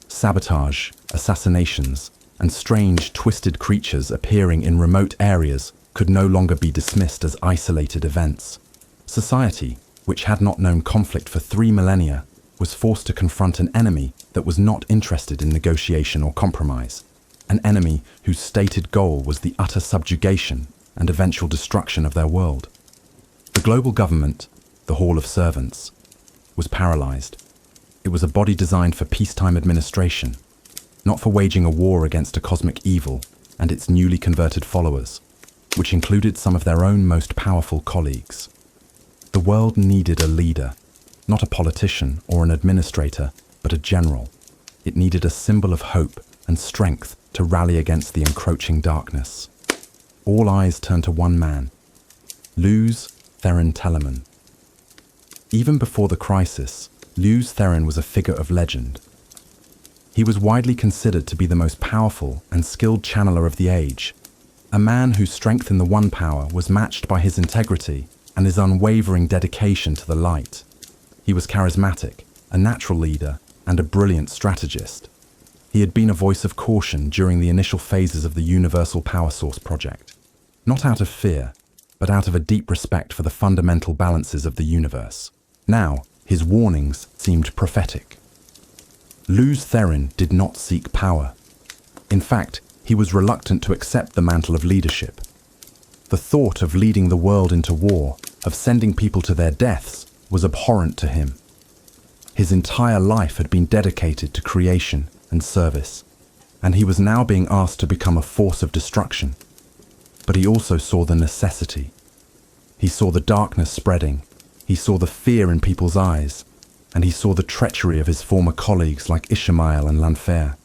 Sabotage, assassinations, and strange, twisted creatures appearing in remote areas could no longer be dismissed as isolated events. Society, which had not known conflict for 3 millennia, was forced to confront an enemy that was not interested in negotiation or compromise, an enemy whose stated goal was the utter subjugation and eventual destruction of their world. The global government, the Hall of Servants, was paralyzed. It was a body designed for peacetime administration, not for waging a war against a cosmic evil and its newly converted followers, which included some of their own most powerful colleagues. The world needed a leader, not a politician or an administrator, but a general. It needed a symbol of hope and strength to rally against the encroaching darkness. All eyes turned to one man, Luz Therin Telamon. Even before the crisis, Luz Therin was a figure of legend. He was widely considered to be the most powerful and skilled channeler of the age, a man whose strength in the One Power was matched by his integrity and his unwavering dedication to the light. He was charismatic, a natural leader, and a brilliant strategist. He had been a voice of caution during the initial phases of the Universal Power Source project, not out of fear, but out of a deep respect for the fundamental balances of the universe. Now, his warnings seemed prophetic. Luz Therin did not seek power. In fact, he was reluctant to accept the mantle of leadership. The thought of leading the world into war, of sending people to their deaths, was abhorrent to him. His entire life had been dedicated to creation and service, and he was now being asked to become a force of destruction. But he also saw the necessity. He saw the darkness spreading, he saw the fear in people's eyes, and he saw the treachery of his former colleagues like Ishmael and Lanfair.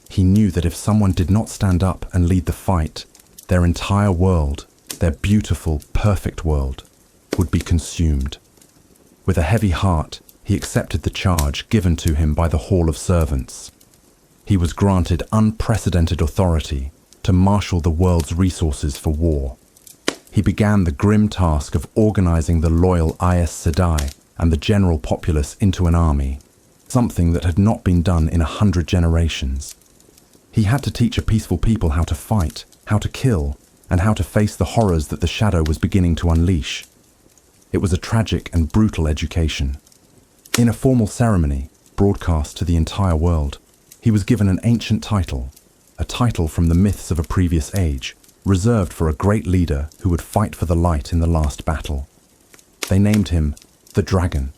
He knew that if someone did not stand up and lead the fight, their entire world, their beautiful, perfect world, would be consumed. With a heavy heart, he accepted the charge given to him by the Hall of Servants. He was granted unprecedented authority to marshal the world's resources for war. He began the grim task of organizing the loyal Aes Sedai and the general populace into an army, something that had not been done in 100 generations. He had to teach a peaceful people how to fight, how to kill, and how to face the horrors that the shadow was beginning to unleash. It was a tragic and brutal education. In a formal ceremony, broadcast to the entire world, he was given an ancient title, a title from the myths of a previous age, reserved for a great leader who would fight for the light in the last battle. They named him the Dragon.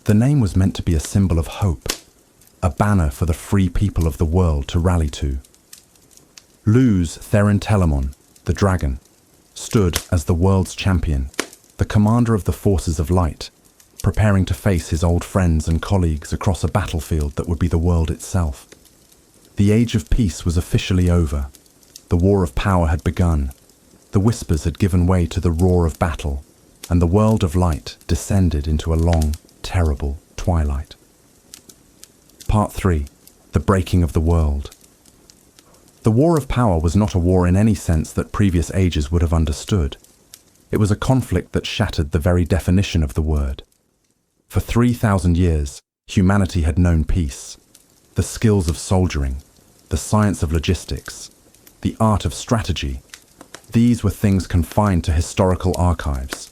The name was meant to be a symbol of hope, a banner for the free people of the world to rally to. Luz Theron Telamon, the Dragon, stood as the world's champion, the commander of the forces of light, preparing to face his old friends and colleagues across a battlefield that would be the world itself. The age of peace was officially over. The war of power had begun. The whispers had given way to the roar of battle, and the world of light descended into a long, terrible twilight. Part 3. The Breaking of the World. The war of power was not a war in any sense that previous ages would have understood. It was a conflict that shattered the very definition of the word. For 3,000 years, humanity had known peace. The skills of soldiering, the science of logistics, the art of strategy, these were things confined to historical archives.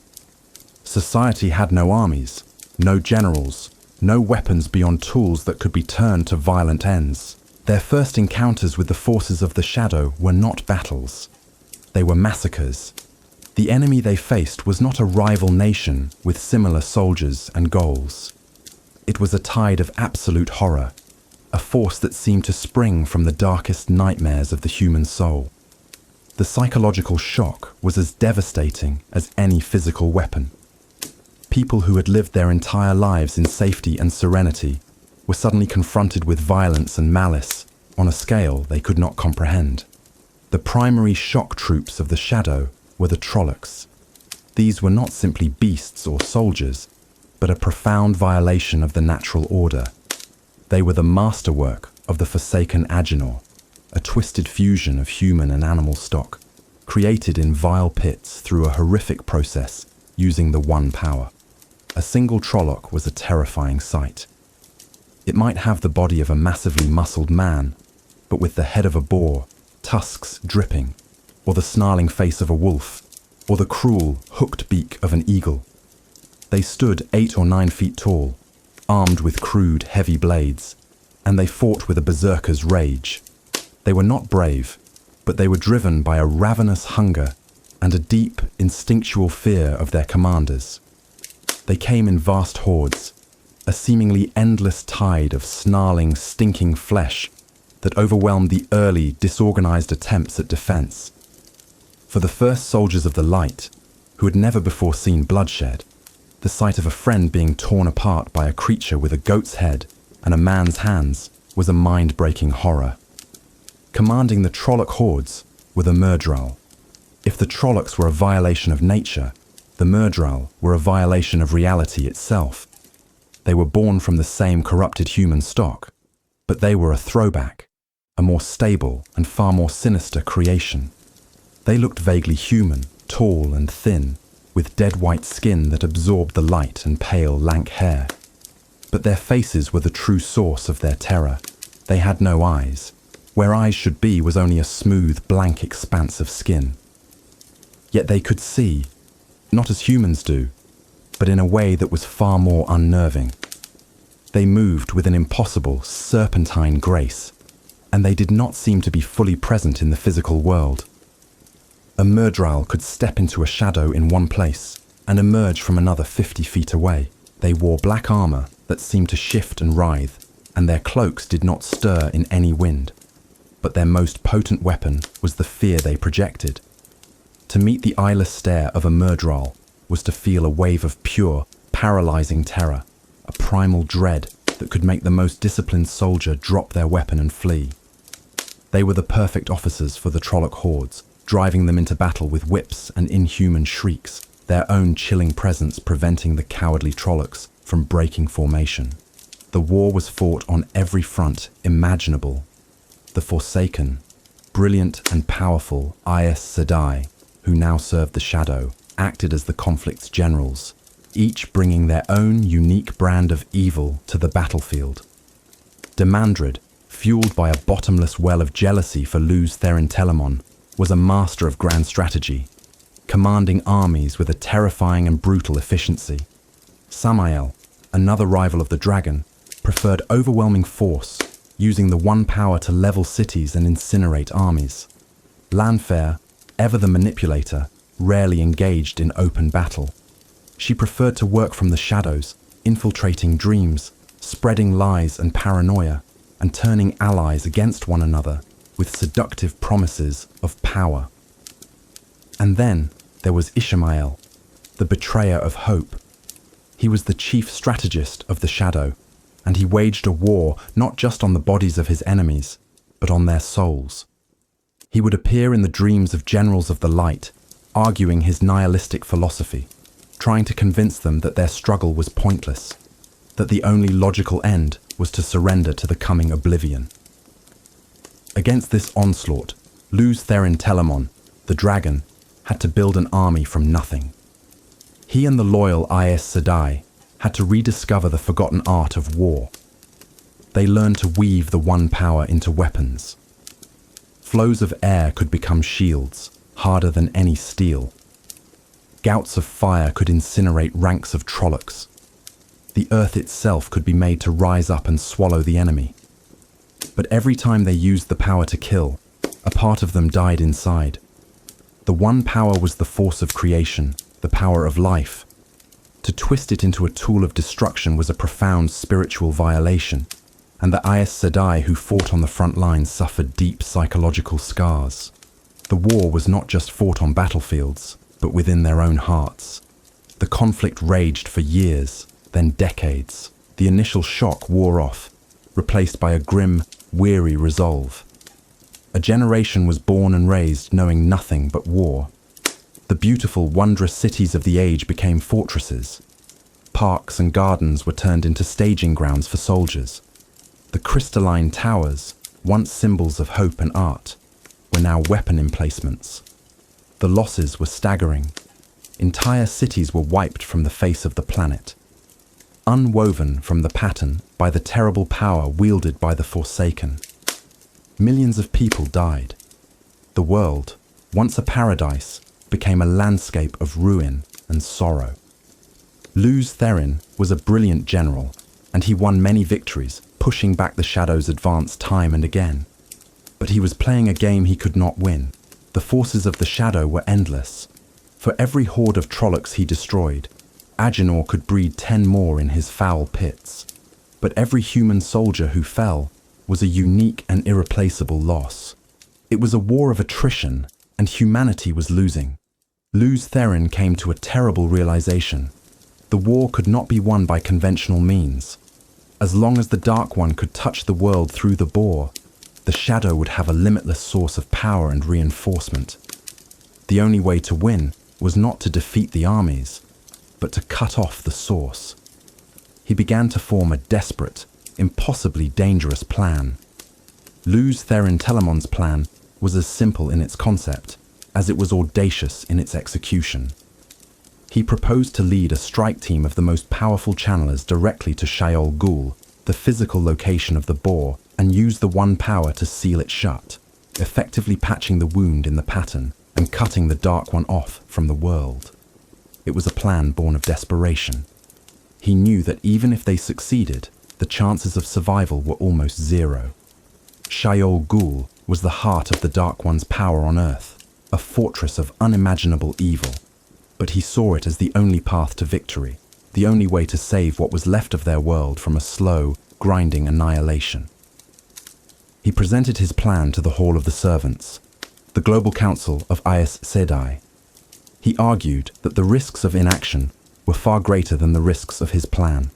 Society had no armies, no generals, no weapons beyond tools that could be turned to violent ends. Their first encounters with the forces of the shadow were not battles. They were massacres. The enemy they faced was not a rival nation with similar soldiers and goals. It was a tide of absolute horror, a force that seemed to spring from the darkest nightmares of the human soul. The psychological shock was as devastating as any physical weapon. People who had lived their entire lives in safety and serenity were suddenly confronted with violence and malice on a scale they could not comprehend. The primary shock troops of the shadow were the Trollocs. These were not simply beasts or soldiers, but a profound violation of the natural order. They were the masterwork of the forsaken Agenor, a twisted fusion of human and animal stock, created in vile pits through a horrific process using the One Power. A single Trolloc was a terrifying sight. It might have the body of a massively muscled man, but with the head of a boar, tusks dripping, or the snarling face of a wolf, or the cruel, hooked beak of an eagle. They stood 8 or 9 feet tall, armed with crude, heavy blades, and they fought with a berserker's rage. They were not brave, but they were driven by a ravenous hunger and a deep, instinctual fear of their commanders. They came in vast hordes, a seemingly endless tide of snarling, stinking flesh that overwhelmed the early, disorganized attempts at defense. For the first soldiers of the light, who had never before seen bloodshed, the sight of a friend being torn apart by a creature with a goat's head and a man's hands was a mind-breaking horror. Commanding the Trolloc hordes were the Myrddraal. If the Trollocs were a violation of nature, the Myrddraal were a violation of reality itself. They were born from the same corrupted human stock, but they were a throwback, a more stable and far more sinister creation. They looked vaguely human, tall and thin, with dead white skin that absorbed the light and pale, lank hair. But their faces were the true source of their terror. They had no eyes. Where eyes should be was only a smooth, blank expanse of skin. Yet they could see, not as humans do, but in a way that was far more unnerving. They moved with an impossible, serpentine grace, and they did not seem to be fully present in the physical world. A Myrddraal could step into a shadow in one place and emerge from another 50 feet away. They wore black armor that seemed to shift and writhe, and their cloaks did not stir in any wind. But their most potent weapon was the fear they projected. To meet the eyeless stare of a murderal was to feel a wave of pure, paralyzing terror, a primal dread that could make the most disciplined soldier drop their weapon and flee. They were the perfect officers for the Trolloc hordes, driving them into battle with whips and inhuman shrieks, their own chilling presence preventing the cowardly Trollocs from breaking formation. The war was fought on every front imaginable. The Forsaken, brilliant and powerful Aes Sedai, who now served the Shadow, acted as the conflict's generals, each bringing their own unique brand of evil to the battlefield. Demandred, fueled by a bottomless well of jealousy for Luz Therin Telamon, was a master of grand strategy, commanding armies with a terrifying and brutal efficiency. Samael, another rival of the dragon, preferred overwhelming force, using the one power to level cities and incinerate armies. Lanfair, ever the manipulator, rarely engaged in open battle. She preferred to work from the shadows, infiltrating dreams, spreading lies and paranoia, and turning allies against one another with seductive promises of power. And then there was Ishamael, the betrayer of hope. He was the chief strategist of the Shadow, and he waged a war not just on the bodies of his enemies, but on their souls. He would appear in the dreams of generals of the light, arguing his nihilistic philosophy, trying to convince them that their struggle was pointless, that the only logical end was to surrender to the coming oblivion. Against this onslaught, Luz Therin Telamon, the dragon, had to build an army from nothing. He and the loyal Aes Sedai had to rediscover the forgotten art of war. They learned to weave the one power into weapons. Flows of air could become shields, harder than any steel. Gouts of fire could incinerate ranks of Trollocs. The earth itself could be made to rise up and swallow the enemy. But every time they used the power to kill, a part of them died inside. The one power was the force of creation, the power of life. To twist it into a tool of destruction was a profound spiritual violation, and the Aes Sedai who fought on the front lines suffered deep psychological scars. The war was not just fought on battlefields, but within their own hearts. The conflict raged for years, then decades. The initial shock wore off, replaced by a grim, weary resolve. A generation was born and raised knowing nothing but war. The beautiful, wondrous cities of the age became fortresses. Parks and gardens were turned into staging grounds for soldiers. The crystalline towers, once symbols of hope and art, were now weapon emplacements. The losses were staggering. Entire cities were wiped from the face of the planet, unwoven from the pattern by the terrible power wielded by the Forsaken. Millions of people died. The world, once a paradise, became a landscape of ruin and sorrow. Luz Therin was a brilliant general, and he won many victories, pushing back the Shadow's advance time and again. But he was playing a game he could not win. The forces of the Shadow were endless. For every horde of Trollocs he destroyed, Agenor could breed 10 more in his foul pits. But every human soldier who fell was a unique and irreplaceable loss. It was a war of attrition, and humanity was losing. Luz Therin came to a terrible realization. The war could not be won by conventional means. As long as the Dark One could touch the world through the bore, the Shadow would have a limitless source of power and reinforcement. The only way to win was not to defeat the armies, but to cut off the source. He began to form a desperate, impossibly dangerous plan. Luz Therin Telamon's plan was as simple in its concept as it was audacious in its execution. He proposed to lead a strike team of the most powerful channelers directly to Shaiol Ghul, the physical location of the bore, and use the one power to seal it shut, effectively patching the wound in the pattern and cutting the Dark One off from the world. It was a plan born of desperation. He knew that even if they succeeded, the chances of survival were almost zero. Shaiol Ghul was the heart of the Dark One's power on Earth, a fortress of unimaginable evil. but he saw it as the only path to victory, the only way to save what was left of their world from a slow, grinding annihilation. He presented his plan to the Hall of the Servants, the Global Council of Aes Sedai. He argued that the risks of inaction were far greater than the risks of his plan.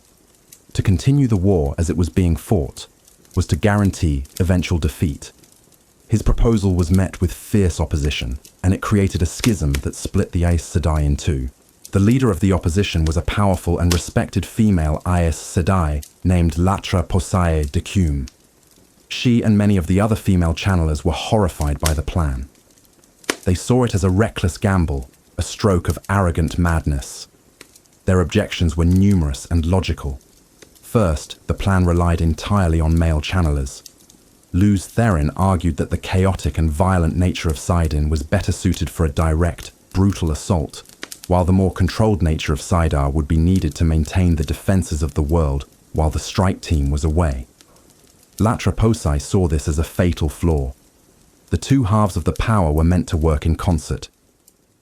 To continue the war as it was being fought was to guarantee eventual defeat. His proposal was met with fierce opposition, and it created a schism that split the Aes Sedai in two. The leader of the opposition was a powerful and respected female Aes Sedai named Latra Posae de Cume. She and many of the other female channelers were horrified by the plan. They saw it as a reckless gamble, a stroke of arrogant madness. Their objections were numerous and logical. First, the plan relied entirely on male channelers. Luz Therin argued that the chaotic and violent nature of Sidon was better suited for a direct, brutal assault, while the more controlled nature of Sidar would be needed to maintain the defenses of the world while the strike team was away. Latra Posae saw this as a fatal flaw. The two halves of the power were meant to work in concert.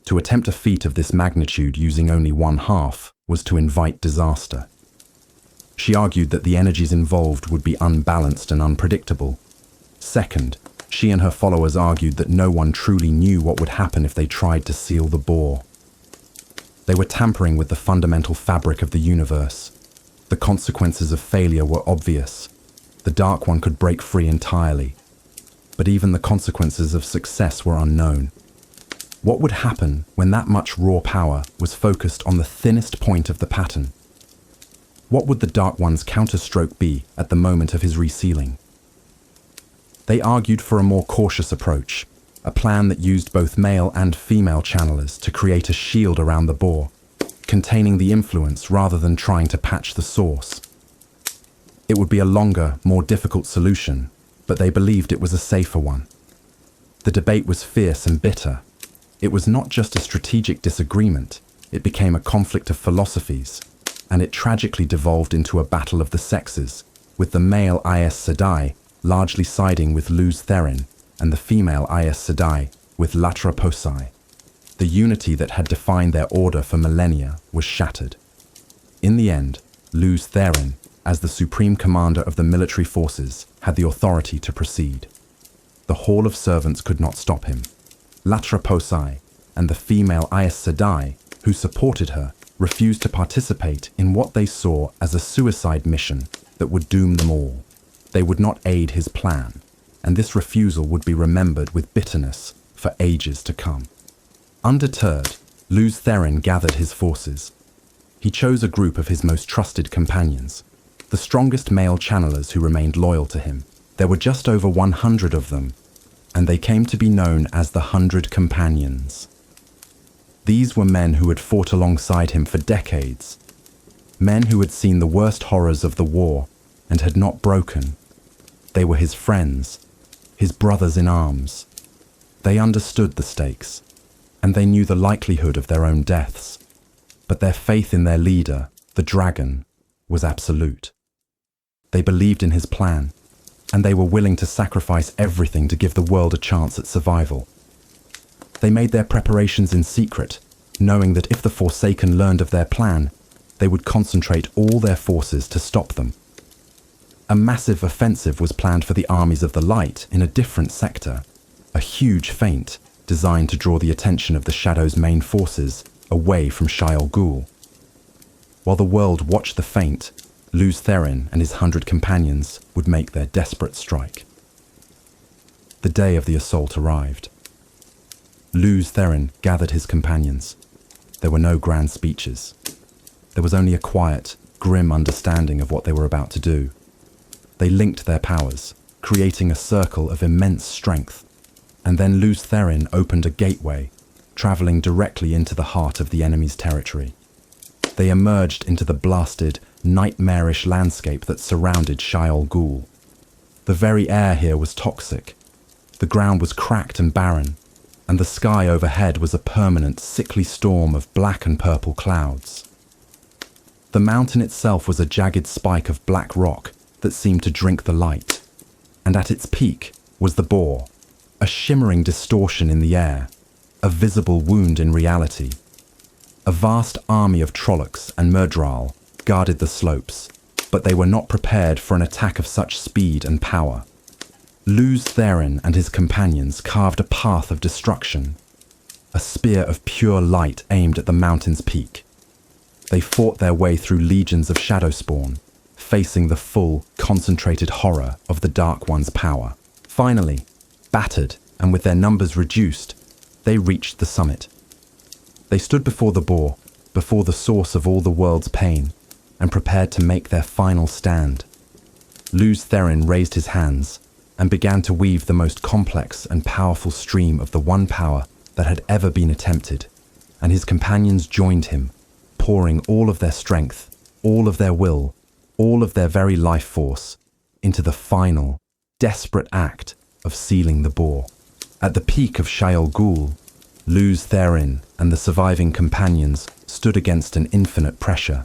To attempt a feat of this magnitude using only one half was to invite disaster. She argued that the energies involved would be unbalanced and unpredictable. Second, she and her followers argued that no one truly knew what would happen if they tried to seal the bore. They were tampering with the fundamental fabric of the universe. The consequences of failure were obvious. The Dark One could break free entirely. But even the consequences of success were unknown. What would happen when that much raw power was focused on the thinnest point of the pattern? What would the Dark One's counterstroke be at the moment of his resealing? They argued for a more cautious approach, a plan that used both male and female channelers to create a shield around the bore, containing the influence rather than trying to patch the source. It would be a longer, more difficult solution, but they believed it was a safer one. The debate was fierce and bitter. It was not just a strategic disagreement, it became a conflict of philosophies, and it tragically devolved into a battle of the sexes, with the male Aes Sedai largely siding with Luz Therin and the female Aes Sedai with Latra Posae. The unity that had defined their order for millennia was shattered. In the end, Luz Therin, as the supreme commander of the military forces, had the authority to proceed. The Hall of Servants could not stop him. Latra Posae and the female Aes Sedai, who supported her, refused to participate in what they saw as a suicide mission that would doom them all. They would not aid his plan, and this refusal would be remembered with bitterness for ages to come. Undeterred, Luz Therin gathered his forces. He chose a group of his most trusted companions, the strongest male channelers who remained loyal to him. There were just over 100 of them, and they came to be known as the 100 Companions. These were men who had fought alongside him for decades, men who had seen the worst horrors of the war and had not broken. They were his friends, his brothers in arms. They understood the stakes, and they knew the likelihood of their own deaths. But their faith in their leader, the dragon, was absolute. They believed in his plan, and they were willing to sacrifice everything to give the world a chance at survival. They made their preparations in secret, knowing that if the Forsaken learned of their plan, they would concentrate all their forces to stop them. A massive offensive was planned for the armies of the light in a different sector, a huge feint designed to draw the attention of the Shadow's main forces away from Shaiol Ghul. While the world watched the feint, Luz Therin and his 100 companions would make their desperate strike. The day of the assault arrived. Luz Therin gathered his companions. There were no grand speeches. There was only a quiet, grim understanding of what they were about to do. They linked their powers, creating a circle of immense strength, and then Luz Therin opened a gateway, traveling directly into the heart of the enemy's territory. They emerged into the blasted, nightmarish landscape that surrounded Shaiol Ghul. The very air here was toxic. The ground was cracked and barren, and the sky overhead was a permanent, sickly storm of black and purple clouds. The mountain itself was a jagged spike of black rock that seemed to drink the light, and at its peak was the bore, a shimmering distortion in the air, a visible wound in reality. A vast army of Trollocs and Murdral guarded the slopes, but they were not prepared for an attack of such speed and power. Luz Therin and his companions carved a path of destruction, a spear of pure light aimed at the mountain's peak. They fought their way through legions of Shadowspawn, facing the full, concentrated horror of the Dark One's power. Finally, battered and with their numbers reduced, they reached the summit. They stood before the boar, before the source of all the world's pain, and prepared to make their final stand. Luz Therin raised his hands and began to weave the most complex and powerful stream of the one power that had ever been attempted, and his companions joined him, pouring all of their strength, all of their will, all of their very life force into the final, desperate act of sealing the boar. At the peak of Shayol Ghul, Luz Therin and the surviving companions stood against an infinite pressure.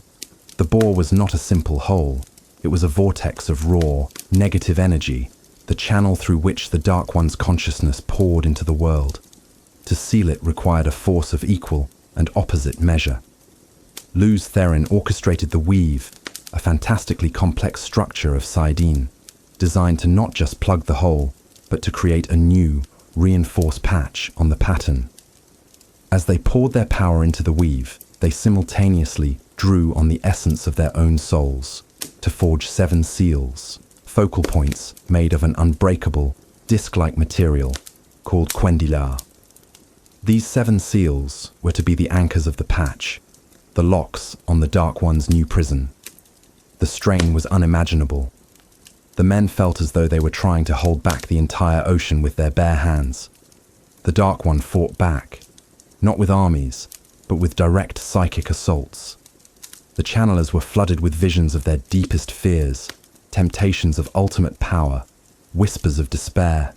The boar was not a simple hole. It was a vortex of raw, negative energy, the channel through which the Dark One's consciousness poured into the world. To seal it required a force of equal and opposite measure. Luz Therin orchestrated the weave, a fantastically complex structure of saidin, designed to not just plug the hole, but to create a new, reinforced patch on the pattern. As they poured their power into the weave, they simultaneously drew on the essence of their own souls to forge 7 seals, focal points made of an unbreakable, disc-like material called Quendilar. These 7 seals were to be the anchors of the patch, the locks on the Dark One's new prison. The strain was unimaginable. The men felt as though they were trying to hold back the entire ocean with their bare hands. The Dark One fought back, not with armies, but with direct psychic assaults. The channelers were flooded with visions of their deepest fears, temptations of ultimate power, whispers of despair.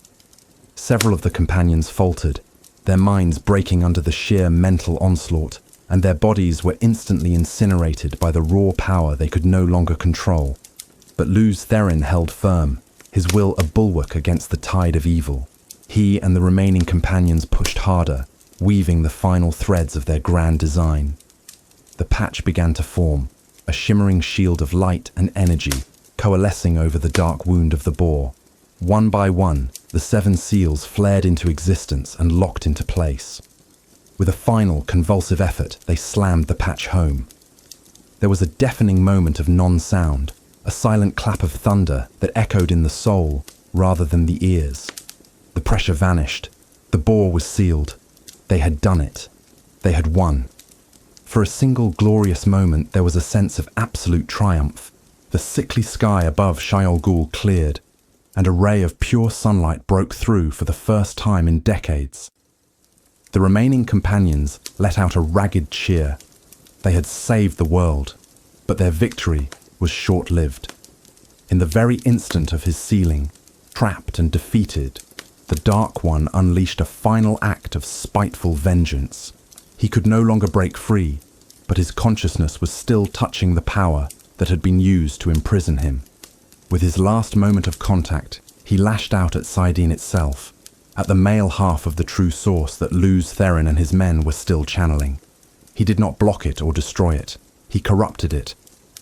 Several of the companions faltered, their minds breaking under the sheer mental onslaught, and their bodies were instantly incinerated by the raw power they could no longer control. But Luz Therin held firm, his will a bulwark against the tide of evil. He and the remaining companions pushed harder, weaving the final threads of their grand design. The patch began to form, a shimmering shield of light and energy, coalescing over the dark wound of the boar. One by one, the 7 seals flared into existence and locked into place. With a final, convulsive effort, they slammed the patch home. There was a deafening moment of non-sound, a silent clap of thunder that echoed in the soul rather than the ears. The pressure vanished. The boar was sealed. They had done it. They had won. For a single glorious moment, there was a sense of absolute triumph. The sickly sky above Shayol Ghul cleared, and a ray of pure sunlight broke through for the first time in decades. The remaining companions let out a ragged cheer. They had saved the world, but their victory was short-lived. In the very instant of his sealing, trapped and defeated, the Dark One unleashed a final act of spiteful vengeance. He could no longer break free, but his consciousness was still touching the power that had been used to imprison him. With his last moment of contact, he lashed out at saidin itself, at the male half of the true source that Luz Therin and his men were still channeling. He did not block it or destroy it. He corrupted it.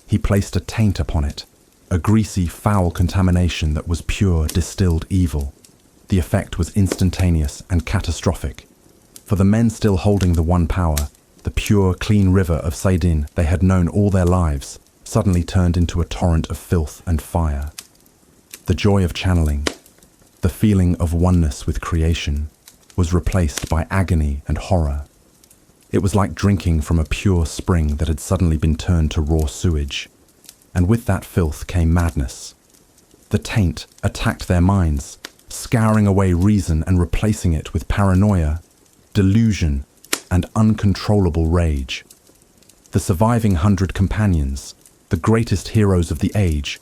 He placed a taint upon it, a greasy, foul contamination that was pure, distilled evil. The effect was instantaneous and catastrophic. For the men still holding the one power, the pure, clean river of saidin they had known all their lives suddenly turned into a torrent of filth and fire. The joy of channeling, the feeling of oneness with creation, was replaced by agony and horror. It was like drinking from a pure spring that had suddenly been turned to raw sewage. And with that filth came madness. The taint attacked their minds, scouring away reason and replacing it with paranoia, delusion, and uncontrollable rage. The surviving 100 companions, the greatest heroes of the age,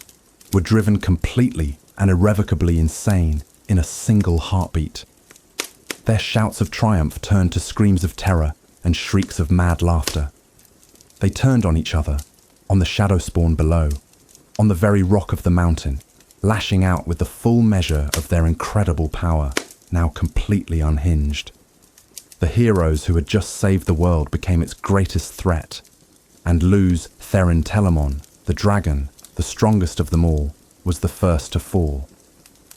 were driven completely and irrevocably insane in a single heartbeat. Their shouts of triumph turned to screams of terror and shrieks of mad laughter. They turned on each other, on the Shadowspawn below, on the very rock of the mountain, lashing out with the full measure of their incredible power, now completely unhinged. The heroes who had just saved the world became its greatest threat, and Luz Therin Telamon, the dragon, the strongest of them all, was the first to fall.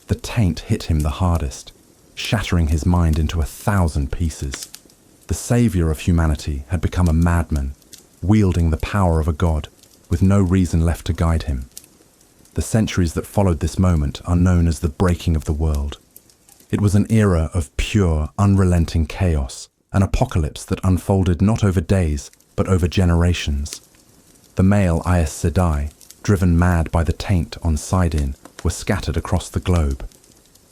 The taint hit him the hardest, shattering his mind into 1,000 pieces. The savior of humanity had become a madman, wielding the power of a god, with no reason left to guide him. The centuries that followed this moment are known as the breaking of the world. It was an era of pure, unrelenting chaos, an apocalypse that unfolded not over days, but over generations. The male Aes Sedai, driven mad by the taint on Sidon, were scattered across the globe.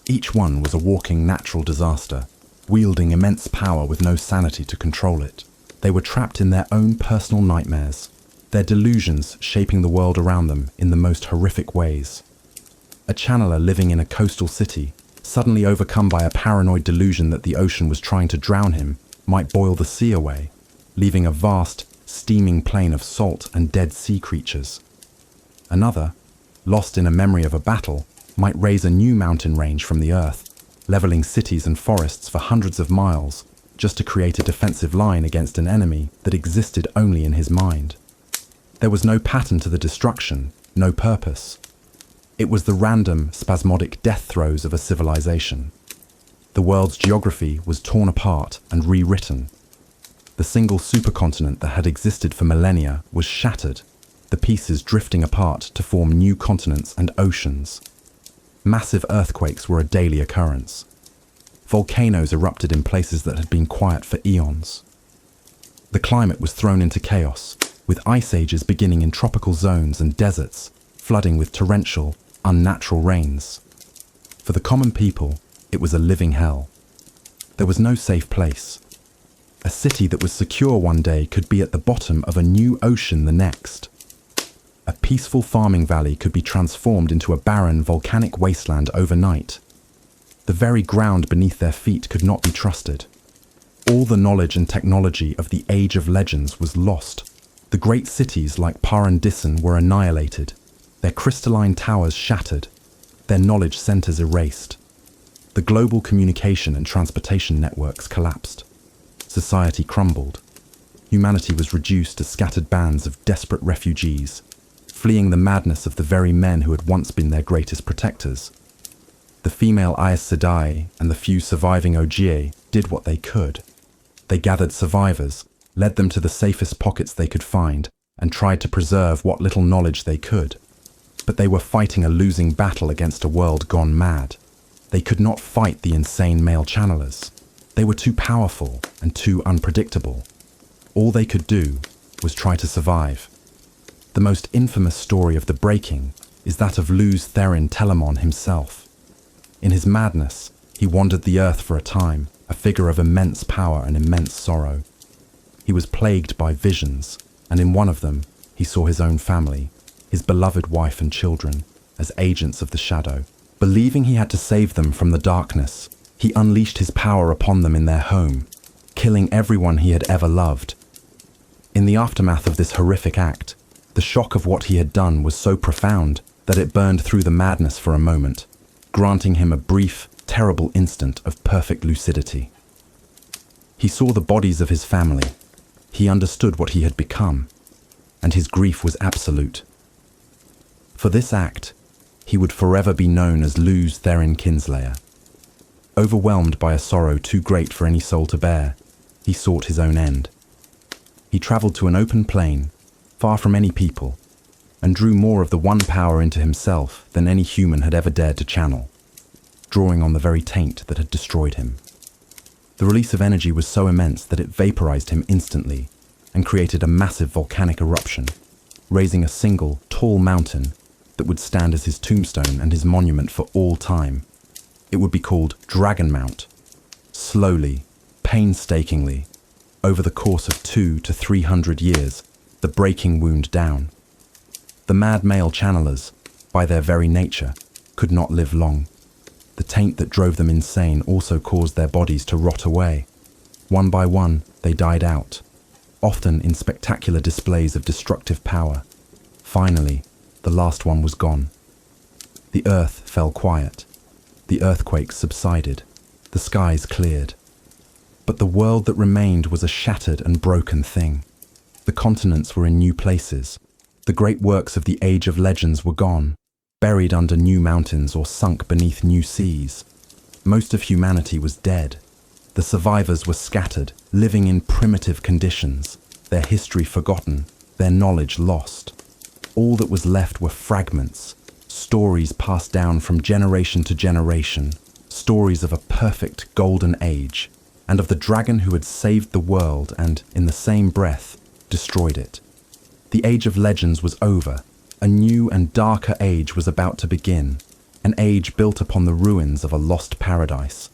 Each one was a walking natural disaster, wielding immense power with no sanity to control it. They were trapped in their own personal nightmares, their delusions shaping the world around them in the most horrific ways. A channeler living in a coastal city, suddenly overcome by a paranoid delusion that the ocean was trying to drown him, might boil the sea away, leaving a vast, steaming plain of salt and dead sea creatures. Another, lost in a memory of a battle, might raise a new mountain range from the earth, leveling cities and forests for hundreds of miles, just to create a defensive line against an enemy that existed only in his mind. There was no pattern to the destruction, no purpose. It was the random, spasmodic death throes of a civilization. The world's geography was torn apart and rewritten. The single supercontinent that had existed for millennia was shattered, the pieces drifting apart to form new continents and oceans. Massive earthquakes were a daily occurrence. Volcanoes erupted in places that had been quiet for eons. The climate was thrown into chaos, with ice ages beginning in tropical zones and deserts, flooding with torrential, unnatural rains. For the common people, it was a living hell. There was no safe place. A city that was secure one day could be at the bottom of a new ocean the next. A peaceful farming valley could be transformed into a barren, volcanic wasteland overnight. The very ground beneath their feet could not be trusted. All the knowledge and technology of the Age of Legends was lost. The great cities like Parandisan were annihilated, their crystalline towers shattered, their knowledge centers erased. The global communication and transportation networks collapsed. Society crumbled. Humanity was reduced to scattered bands of desperate refugees, fleeing the madness of the very men who had once been their greatest protectors. The female Aes Sedai and the few surviving Ogier did what they could. They gathered survivors, led them to the safest pockets they could find, and tried to preserve what little knowledge they could. But they were fighting a losing battle against a world gone mad. They could not fight the insane male channelers. They were too powerful and too unpredictable. All they could do was try to survive. The most infamous story of the breaking is that of Luz Therin Telamon himself. In his madness, he wandered the earth for a time, a figure of immense power and immense sorrow. He was plagued by visions, and in one of them, he saw his own family, his beloved wife and children, as agents of the shadow. Believing he had to save them from the darkness, he unleashed his power upon them in their home, killing everyone he had ever loved. In the aftermath of this horrific act, the shock of what he had done was so profound that it burned through the madness for a moment, granting him a brief, terrible instant of perfect lucidity. He saw the bodies of his family. He understood what he had become, and his grief was absolute. For this act, he would forever be known as Luz Therin Kinslayer. Overwhelmed by a sorrow too great for any soul to bear, he sought his own end. He travelled to an open plain, far from any people, and drew more of the one power into himself than any human had ever dared to channel, drawing on the very taint that had destroyed him. The release of energy was so immense that it vaporized him instantly and created a massive volcanic eruption, raising a single, tall mountain that would stand as his tombstone and his monument for all time. It would be called Dragon Mount. Slowly, painstakingly, over the course of 200 to 300 years, the breaking wound down. The mad male channelers, by their very nature, could not live long. The taint that drove them insane also caused their bodies to rot away. One by one, they died out, often in spectacular displays of destructive power. Finally, the last one was gone. The earth fell quiet. The earthquakes subsided. The skies cleared. But the world that remained was a shattered and broken thing. The continents were in new places. The great works of the Age of Legends were gone, buried under new mountains or sunk beneath new seas. Most of humanity was dead. The survivors were scattered, living in primitive conditions, their history forgotten, their knowledge lost. All that was left were fragments, stories passed down from generation to generation, stories of a perfect golden age, and of the dragon who had saved the world and, in the same breath, destroyed it. The Age of Legends was over. A new and darker age was about to begin, an age built upon the ruins of a lost paradise.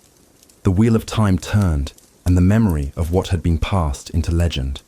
The wheel of time turned, and the memory of what had been passed into legend.